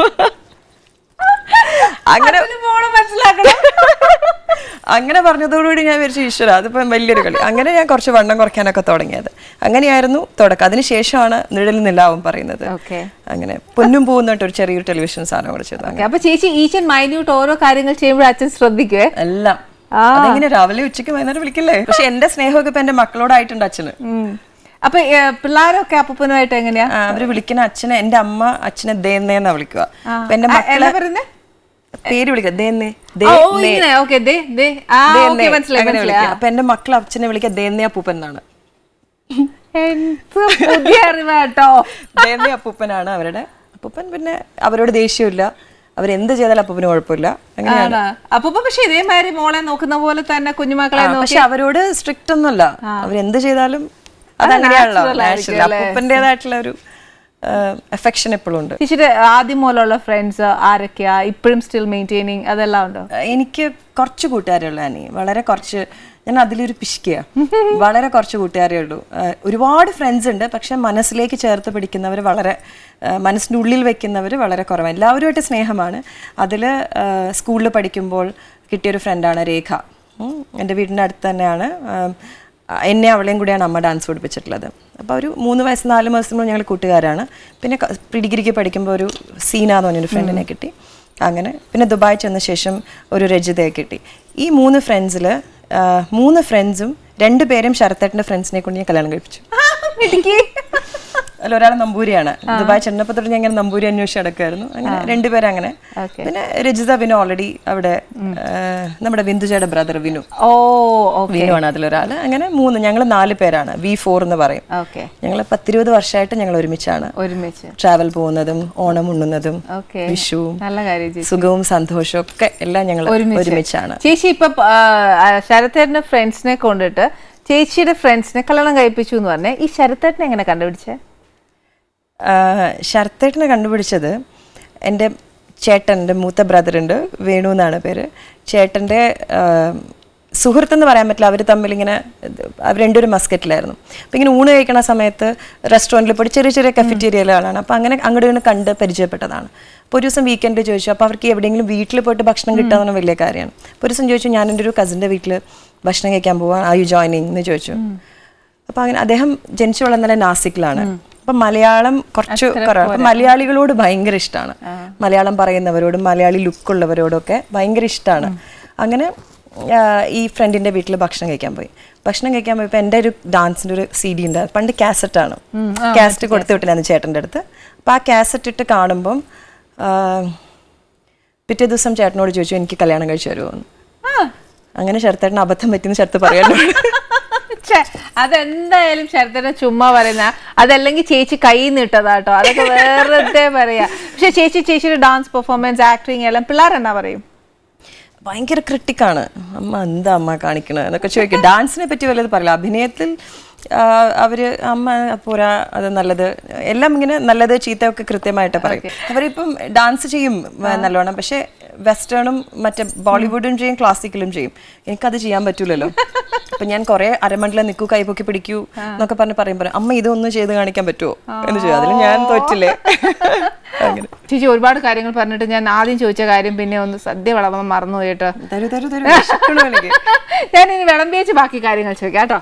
അങ്ങനെ പറഞ്ഞതോടുകൂടി ഞാൻ വിചാരിച്ചു ഈശ്വര അതിപ്പം വലിയൊരു കളി. അങ്ങനെ ഞാൻ കുറച്ച് വണ്ണം കുറയ്ക്കാനൊക്കെ തുടങ്ങിയത്. അങ്ങനെയായിരുന്നു തുടക്കം. അതിനുശേഷമാണ് നിഴലിൽ നിലാവും പറയുന്നത്. അങ്ങനെ പൊന്നും പോകുന്നിട്ട് ഒരു ചെറിയൊരു ടെലിവിഷൻ സാധനം കൂടെ ചെയ്തു. അപ്പൊ ചേച്ചി ഈച്ച് ആൻഡ് മൈന്യൂട്ട് ഓരോ കാര്യങ്ങൾ ചെയ്യുമ്പോൾ അച്ഛൻ ശ്രദ്ധിക്കുവേ എല്ലാം. അതെങ്ങനെ രാവിലെ ഉച്ചയ്ക്ക് വൈകുന്നേരം വിളിക്കില്ലേ? പക്ഷെ എന്റെ സ്നേഹമൊക്കെ ഇപ്പൊ എന്റെ മക്കളോടായിട്ടുണ്ട് അച്ഛന്. അപ്പൊ പിള്ളേരൊക്കെ അപ്പൂപ്പനുമായിട്ട് എങ്ങനെയാ അവര് വിളിക്കുന്ന? അച്ഛനെ, എന്റെ അമ്മ അച്ഛനെ ദേന്നേന്നാ വിളിക്കുക. അപ്പൊ എന്റെ മക്കളെ പേര് വിളിക്കുക ദേന്നേ. അപ്പൊ എന്റെ മക്കൾ അച്ഛനെ വിളിക്കുക ദേന്നേ അപ്പൂപ്പൻ എന്നാണ്. ദേന്നേ അപ്പൂപ്പനാണ് അവരുടെ അപ്പൂപ്പൻ. പിന്നെ അവരോട് ദേഷ്യമില്ല, അവരെന്ത് ചെയ്താലും അപ്പൂപ്പന് കുഴപ്പമില്ല. അങ്ങനെയാണ് അപ്പൂപ്പൻ. പക്ഷെ ഇതേമാതിരി മോളെ നോക്കുന്ന പോലെ തന്നെ കുഞ്ഞുമക്കളെ, പക്ഷെ അവരോട് സ്ട്രിക്റ്റ് ഒന്നുമല്ല, അവരെന്ത് ചെയ്താലും അതങ്ങനെയാണല്ലോ. അപ്പൂപ്പൻ്റെതായിട്ടുള്ള ഒരു അഫെക്ഷൻ എപ്പോഴും ഉണ്ട്. ചേച്ചിയുടെ ആദ്യം മുതലുള്ള ഫ്രണ്ട്സ് ആരൊക്കെയാ ഇപ്പോഴും സ്റ്റിൽ മെയിൻറ്റെയിനിങ്? അതെല്ലാം ഉണ്ടോ? എനിക്ക് കുറച്ച് കൂട്ടുകാരുള്ളൂ ആനി, വളരെ കുറച്ച്. ഞാൻ അതിലൊരു പിശുക്കിയ, വളരെ കുറച്ച് കൂട്ടുകാരേ ഉള്ളൂ. ഒരുപാട് ഫ്രണ്ട്സ് ഉണ്ട്, പക്ഷെ മനസ്സിലേക്ക് ചേർത്ത് പിടിക്കുന്നവർ വളരെ, മനസ്സിൻ്റെ ഉള്ളിൽ വെക്കുന്നവർ വളരെ കുറവാണ്. എല്ലാവരുമായിട്ട് സ്നേഹമാണ്. അതിൽ സ്കൂളിൽ പഠിക്കുമ്പോൾ കിട്ടിയൊരു ഫ്രണ്ടാണ് രേഖ. എൻ്റെ വീടിൻ്റെ അടുത്ത് തന്നെയാണ്. എന്നെ അവളെയും കൂടിയാണ് അമ്മ ഡാൻസ് പഠിപ്പിച്ചിട്ടുള്ളത്. അപ്പോൾ ഒരു 3 വയസ്സ് 4 മാസത്തിനുള്ളിൽ ഞങ്ങൾ കൂട്ടുകാരാണ്. പിന്നെ പ്രീ ഡിഗ്രിക്ക് പഠിക്കുമ്പോൾ ഒരു സീന എന്ന് പറഞ്ഞൊരു ഫ്രണ്ടിനെ കിട്ടി. അങ്ങനെ പിന്നെ ദുബായ് ചെന്ന ശേഷം ഒരു രജിതയെ കിട്ടി. ഈ 3 ഫ്രണ്ട്സിൽ 3 ഫ്രണ്ട്സും 2 പേരും ശരത്തേട്ടൻ്റെ ഫ്രണ്ട്സിനെ കൊണ്ട് ഞാൻ കല്യാണം കഴിപ്പിച്ചു. അല്ല, ഒരാൾ നമ്പൂരിയാണ്. ദുബായ് ചെന്നപ്പോൾ തൊട്ട് ഞാൻ ഇങ്ങനെ നമ്പൂരി അന്വേഷിച്ച് നടക്കുമായിരുന്നു. അങ്ങനെ 2 പേരും അങ്ങനെ. പിന്നെ രജിത പിന്നെ ഓൾറെഡി അവിടെ നമ്മുടെ ബിന്ദുജയുടെ ബ്രദർ വിനു ആണ് അതിലൊരാള്. അങ്ങനെ 3, ഞങ്ങൾ 4 പേരാണ്. V4 എന്ന് പറയും. ഞങ്ങൾ 10-20 വർഷമായിട്ട് ഞങ്ങൾ ഒരുമിച്ചാണ് ട്രാവൽ പോകുന്നതും ഓണം ഉണ്ണുന്നതും വിഷുവും സുഖവും സന്തോഷവും ഒക്കെ എല്ലാം ഞങ്ങൾ ഒരുമിച്ചാണ്. ചേച്ചി ഇപ്പൊ ശരത്തേട്ടന്റെ ഫ്രണ്ട്സിനെ കൊണ്ടിട്ട് ചേച്ചിയുടെ ഫ്രണ്ട്സിനെ കല്യാണം കഴിപ്പിച്ചു എന്ന് പറഞ്ഞേ, ഈ ശരത്തേട്ടനെ എങ്ങനെ കണ്ടുപിടിച്ചേ? ശരത്തേട്ടനെ കണ്ടുപിടിച്ചത് എൻ്റെ ചേട്ടൻ്റെ മൂത്ത ബ്രദറുണ്ട്, വേണു എന്നാണ് പേര്. ചേട്ടൻ്റെ സുഹൃത്തെന്ന് പറയാൻ പറ്റില്ല, അവർ തമ്മിൽ ഇങ്ങനെ, അവർ 2 മസ്കറ്റിലായിരുന്നു. അപ്പം ഇങ്ങനെ ഊണ് കഴിക്കണ സമയത്ത് റെസ്റ്റോറൻറ്റിൽ പോയി ചെറിയ ചെറിയ കഫറ്റീരിയകളാണ്. അപ്പോൾ അങ്ങനെ അങ്ങോട്ട് ഇങ്ങനെ കണ്ട് പരിചയപ്പെട്ടതാണ്. അപ്പോൾ ഒരു ദിവസം വീക്കെൻഡ് ചോദിച്ചു, അപ്പോൾ അവർക്ക് എവിടെയെങ്കിലും വീട്ടിൽ പോയിട്ട് ഭക്ഷണം കിട്ടുക വലിയ കാര്യമാണ്. അപ്പോൾ ഒരു ദിവസം ചോദിച്ചു, ഞാൻ എൻ്റെ ഒരു കസിൻ്റെ വീട്ടിൽ ഭക്ഷണം കഴിക്കാൻ പോവാൻ, ആർ യു ജോയിനിങ് എന്ന് ചോദിച്ചു. അപ്പോൾ അങ്ങനെ അദ്ദേഹം ജനിച്ചു വളർന്നത് നാസിക്കിലാണ്. അപ്പം മലയാളം കുറച്ച് കുറവാണ്. അപ്പം മലയാളികളോട് ഭയങ്കര ഇഷ്ടമാണ്, മലയാളം പറയുന്നവരോടും മലയാളി ലുക്കുള്ളവരോടൊക്കെ ഭയങ്കര ഇഷ്ടമാണ്. അങ്ങനെ ഈ ഫ്രണ്ടിൻ്റെ വീട്ടിൽ ഭക്ഷണം കഴിക്കാൻ പോയപ്പോൾ എൻ്റെ ഒരു ഡാൻസിൻ്റെ ഒരു CD ഉണ്ട്. പണ്ട് കാസറ്റാണ്, കാസറ്റ് കൊടുത്തു വിട്ടില്ലായിരുന്നു ചേട്ടൻ്റെ അടുത്ത്. അപ്പം ആ കാസറ്റ് ഇട്ട് കാണുമ്പം പിറ്റേ ദിവസം ചേട്ടനോട് ചോദിച്ചു എനിക്ക് കല്യാണം കഴിച്ചു തരുമോ എന്ന്. അങ്ങനെ ശരത്തേട്ടന് അബദ്ധം പറ്റിയെന്ന് ശരത്ത് പറയാലോ. അതെന്തായാലും ശരത്തേട്ടൻ ചുമ്മാ പറയുന്ന, അതല്ലെങ്കിൽ ചേച്ചി കൈ നിട്ടതാട്ടോ, അതൊക്കെ വെറുതെ പറയാ. പക്ഷെ ചേച്ചിയുടെ ഡാൻസ് പെർഫോമൻസ്, ആക്ടിങ് എല്ലാം പിള്ളേരെന്നാ പറയും? ഭയങ്കര ക്രിട്ടിക്കാണ്. അമ്മ എന്താ അമ്മ കാണിക്കണത് എന്നൊക്കെ ചോദിക്കും. ഡാൻസിനെ പറ്റി വല്ലത് പറയില്ല. അഭിനയത്തിൽ അവര് അമ്മ പോരാ, അത് നല്ലത്, എല്ലാം ഇങ്ങനെ നല്ലത് ചീത്തയൊക്കെ കൃത്യമായിട്ട് പറയും. അവരിപ്പം ഡാൻസ് ചെയ്യും നല്ലോണം, പക്ഷെ വെസ്റ്റേണും മറ്റേ ബോളിവുഡും ചെയ്യും, ക്ലാസിക്കലും ചെയ്യും. എനിക്കത് ചെയ്യാൻ പറ്റൂലല്ലോ. അപ്പൊ ഞാൻ കുറെ അരമണ്ഡലം നിൽക്കൂ, കൈപൊക്കി പിടിക്കൂ എന്നൊക്കെ പറയുമ്പോൾ അമ്മ ഇതൊന്നും ചെയ്ത് കാണിക്കാൻ പറ്റുമോ എന്ന് ചോദിച്ചു. അതിൽ ഞാൻ തോറ്റില്ലേ. അങ്ങനെ ചേച്ചി ഒരുപാട് കാര്യങ്ങൾ പറഞ്ഞിട്ട് ഞാൻ ആദ്യം ചോദിച്ച കാര്യം പിന്നെ ഒന്ന് സദ്യ വിളമ്പ മറന്നു പോയിട്ടോ. ഞാൻ ഇനി വിളമ്പിയേച്ച് ബാക്കി കാര്യങ്ങൾ ചോദിക്കാം കേട്ടോ.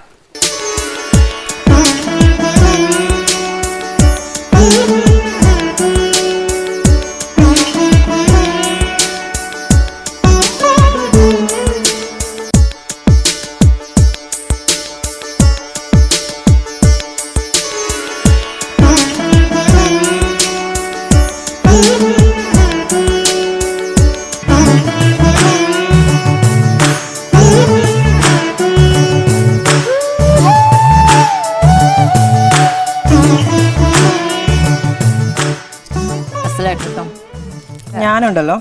ഞാനുണ്ടല്ലോ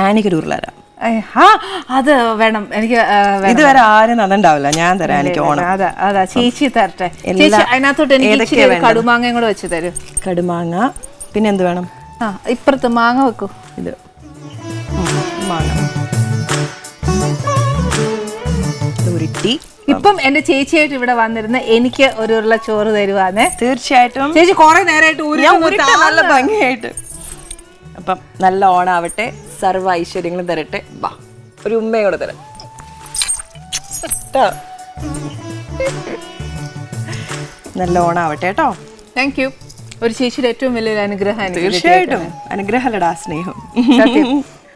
ആനിക്കൊരു ഉരുളരാം. അത് വേണം എനിക്ക്. ഇതുവരെ ആരും അതുണ്ടാവില്ല, ഞാൻ തരാം. എനിക്ക് ഓണം. അതാ ചേച്ചി തരട്ടെ. ചേച്ചി അതിനകത്തോട്ട് എനിക്ക് കടുമാങ്ങയും കൂടെ വെച്ച് തരും. കടുമാങ്ങ, പിന്നെ എന്ത് വേണം? ഇപ്പുറത്ത് മാങ്ങ വെക്കൂ. ഇത് മാങ്ങ ഉരുട്ടി. ഇപ്പം എന്റെ ചേച്ചിയായിട്ട് ഇവിടെ വന്നിരുന്ന എനിക്ക് ഒരു ഉരുള ചോറ് തരുവാന്നേ. തീർച്ചയായിട്ടും. ചേച്ചി കുറെ നേരമായിട്ട് നല്ല ഭംഗിയായിട്ട്. അപ്പം നല്ല ഓണാവട്ടെ, സർവ്വ ഐശ്വര്യങ്ങളും തരട്ടെ. വാ, ഒരു ഉമ്മയും കൂടെ തരാം. നല്ല ഓണാവട്ടെ കേട്ടോ. Thank you. ഒരു ചേച്ചിയുടെ ഏറ്റവും വലിയൊരു അനുഗ്രഹം. തീർച്ചയായിട്ടും അനുഗ്രഹമല്ലടാ, സ്നേഹം.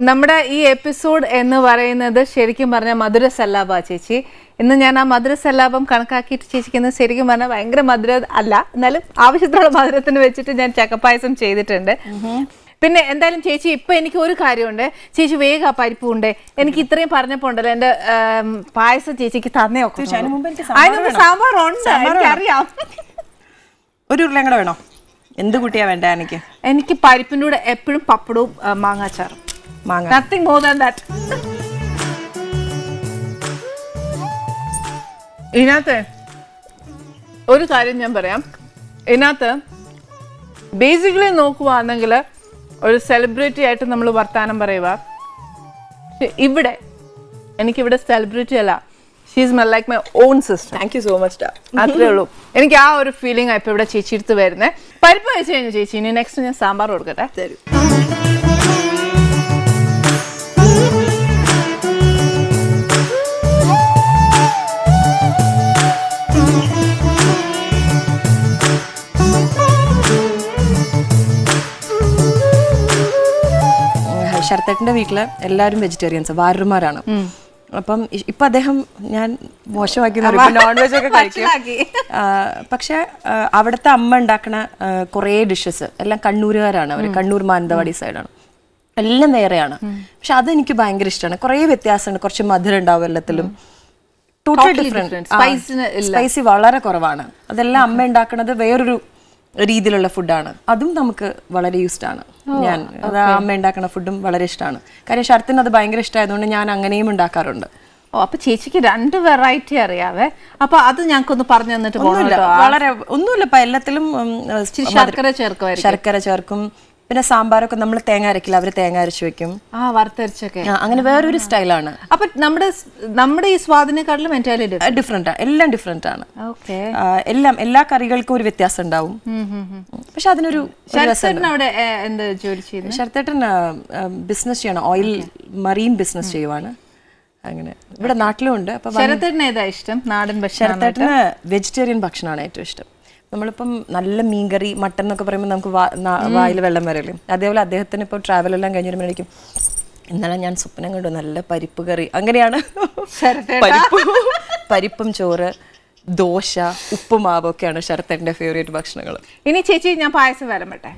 നമ്മുടെ ഈ എപ്പിസോഡ് എന്ന് പറയുന്നത് ശരിക്കും പറഞ്ഞാൽ മധുര സല്ലാപ ചേച്ചി. ഇന്ന് ഞാൻ ആ മധുര സല്ലാപം കണക്കാക്കിയിട്ട് ചേച്ചിക്ക് ശരിക്കും പറഞ്ഞാൽ ഭയങ്കര മധുര അല്ല, എന്നാലും ആവശ്യത്തിനുള്ള മധുരത്തിന് വെച്ചിട്ട് ഞാൻ ചക്കപ്പായസം ചെയ്തിട്ടുണ്ട്. പിന്നെ എന്തായാലും ചേച്ചി ഇപ്പൊ എനിക്ക് ഒരു കാര്യമുണ്ട്. ചേച്ചി വേഗം ആ പരിപ്പുണ്ട്. എനിക്ക് ഇത്രയും പറഞ്ഞപ്പോ ഉണ്ടല്ലോ എന്റെ പായസം ചേച്ചിക്ക് തന്നേ ഒക്കെ. അതിനൊന്ന് സാമ്പാർ ഉണ്ട്, എനിക്കറിയാം. ഒരു ഉരുളയും കൂടെ വേണോ? എന്ത് കൂട്ടിയാ വേണ്ട? എനിക്ക് പരിപ്പിന്റെ കൂടെ എപ്പോഴും പപ്പടവും മാങ്ങാച്ചാറും. Nothing more than that. ഇതിനകത്ത് ഒരു കാര്യം ഞാൻ പറയാം. ഇതിനകത്ത് ബേസിക്കലി നോക്കുവാണെങ്കിൽ ഒരു സെലിബ്രിറ്റി ആയിട്ട് നമ്മൾ വർത്താനം പറയുക. ഇവിടെ എനിക്കിവിടെ സെലിബ്രിറ്റി അല്ല, she's my like my own sister. Thank you so much. അത്രേ ഉള്ളൂ. എനിക്ക് ആ ഒരു ഫീലിംഗ് ഇപ്പൊ ഇവിടെ ചേച്ചി എടുത്ത് വരുന്നത്. പരിപ്പ് വെച്ച് കഴിഞ്ഞു ചേച്ചി. ഇനി നെക്സ്റ്റ് ഞാൻ സാമ്പാർ കൊടുക്കട്ടെ. തരും. ശരത്തേട്ടൻ്റെ വീട്ടില് എല്ലാവരും വെജിറ്റേറിയൻസ്, വാരന്മാരാണ്. അപ്പം ഇപ്പൊ അദ്ദേഹം, ഞാൻ മോശമാക്കി നോൺ വെജ് ഒക്കെ കഴിക്കും. പക്ഷെ അവിടുത്തെ അമ്മ ഉണ്ടാക്കണ കുറേ ഡിഷസ് എല്ലാം കണ്ണൂരുകാരാണ്. അവർ കണ്ണൂർ മാനന്തവാടി സൈഡാണ്. എല്ലാം വേറെയാണ്. പക്ഷെ അതെനിക്ക് ഭയങ്കര ഇഷ്ടമാണ്. കുറേ വ്യത്യാസമുണ്ട്. കുറച്ച് മധുരം ഉണ്ടാവും എല്ലാത്തിലും. Total different. സ്പൈസി വളരെ കുറവാണ്. അതെല്ലാം അമ്മ ഉണ്ടാക്കുന്നത് വേറൊരു രീതിയിലുള്ള ഫുഡാണ്. അതും നമുക്ക് വളരെ യൂസ്ഡ് ആണ്. ഞാൻ അത് അമ്മ ഉണ്ടാക്കുന്ന ഫുഡും വളരെ ഇഷ്ടമാണ്. കാര്യം ശരത്തിന് അത് ഭയങ്കര ഇഷ്ടമായതുകൊണ്ട് ഞാൻ അങ്ങനെയും ഉണ്ടാക്കാറുണ്ട്. അപ്പൊ ചേച്ചിക്ക് 2 വെറൈറ്റി അറിയാവേ. അപ്പൊ അത് ഞങ്ങൾക്കൊന്ന് പറഞ്ഞു തന്നിട്ട് വളരെ ഒന്നുമില്ല. ഇപ്പൊ എല്ലാത്തിലും ശർക്കര ചേർക്കും. പിന്നെ സാമ്പാറൊക്കെ നമ്മൾ തേങ്ങ അരക്കില്ല, അവര് തേങ്ങ അരച്ച് വെക്കും. വറുത്തരച്ചൊക്കെ അങ്ങനെ വേറൊരു സ്റ്റൈലാണ്. അപ്പൊ നമ്മുടെ ഈ സ്വാദിനെക്കാട്ടിലും ഡിഫറെന്റ്, എല്ലാം ഡിഫറെന്റ് ആണ്. എല്ലാ കറികൾക്കും ഒരു വ്യത്യാസം ഉണ്ടാവും. പക്ഷെ അതിനൊരു ശരത്തേട്ടൻ ബിസിനസ് ചെയ്യണം. ഓയിൽ മറീൻ ബിസിനസ് ചെയ്യുവാണ്. അങ്ങനെ ഇവിടെ നാട്ടിലും ഉണ്ട്. അപ്പൊ ശരത്തേട്ടന് ഏതാ ഇഷ്ടം? നാടൻ ഭക്ഷണം? ശരത്തേട്ടന് വെജിറ്റേറിയൻ ഭക്ഷണമാണ് ഏറ്റവും ഇഷ്ടം. നമ്മളിപ്പം നല്ല മീൻകറി, മട്ടൻ എന്നൊക്കെ പറയുമ്പോൾ നമുക്ക് വായിൽ വെള്ളം വരല്ലേ. അതേപോലെ അദ്ദേഹത്തിന് ഇപ്പോൾ ട്രാവൽ എല്ലാം കഴിഞ്ഞിരുമ്പോഴേക്കും ഇന്നലെ ഞാൻ സ്വപ്നം കണ്ടു നല്ല പരിപ്പ് കറി. അങ്ങനെയാണ്. പരിപ്പും ചോറ്, ദോശ, ഉപ്പുമാവൊക്കെയാണ് ശരത്തേട്ടൻ്റെ ഫേവറേറ്റ് ഭക്ഷണങ്ങൾ. ഇനി ചേച്ചി ഞാൻ പായസം വരമ്പട്ടെ.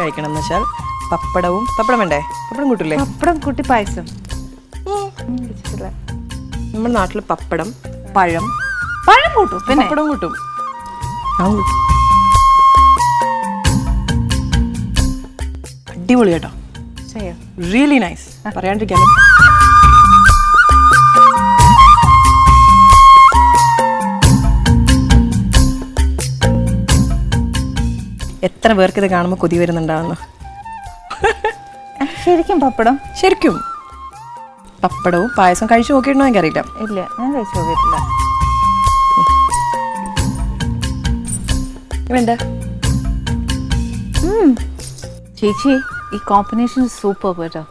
കഴിക്കണം എന്ന് വെച്ചാൽ പപ്പടം. പപ്പടം വേണ്ടേ? പപ്പടം കൂട്ടില്ലേ? പപ്പടം കൂട്ടി പായസം നമ്മുടെ നാട്ടിൽ പപ്പടം, പഴം, പഴം കൂട്ടും പിന്നെ പപ്പടം കൂട്ടും. ഞാൻ കൂട്ടും. അടിപൊളി കേട്ടോ, ചെയ്യോ റിയലി നൈസ്. പറയാണ്ടിരിക്കാൻ എത്ര പേർക്ക് ഇത് കാണുമ്പോൾ കൊതി വരുന്നുണ്ടാവുന്നു. ശരിക്കും പപ്പടം? ശരിക്കും പപ്പടവും പായസം കഴിച്ചു നോക്കിയിട്ടുണ്ടോ എനിക്കറിയില്ല. ഇല്ല, ഞാൻ കഴിച്ചു നോക്കിയിട്ടില്ല. വേണ്ട ചേച്ചി ഈ കോമ്പിനേഷൻ സൂപ്പർ കേട്ടോ.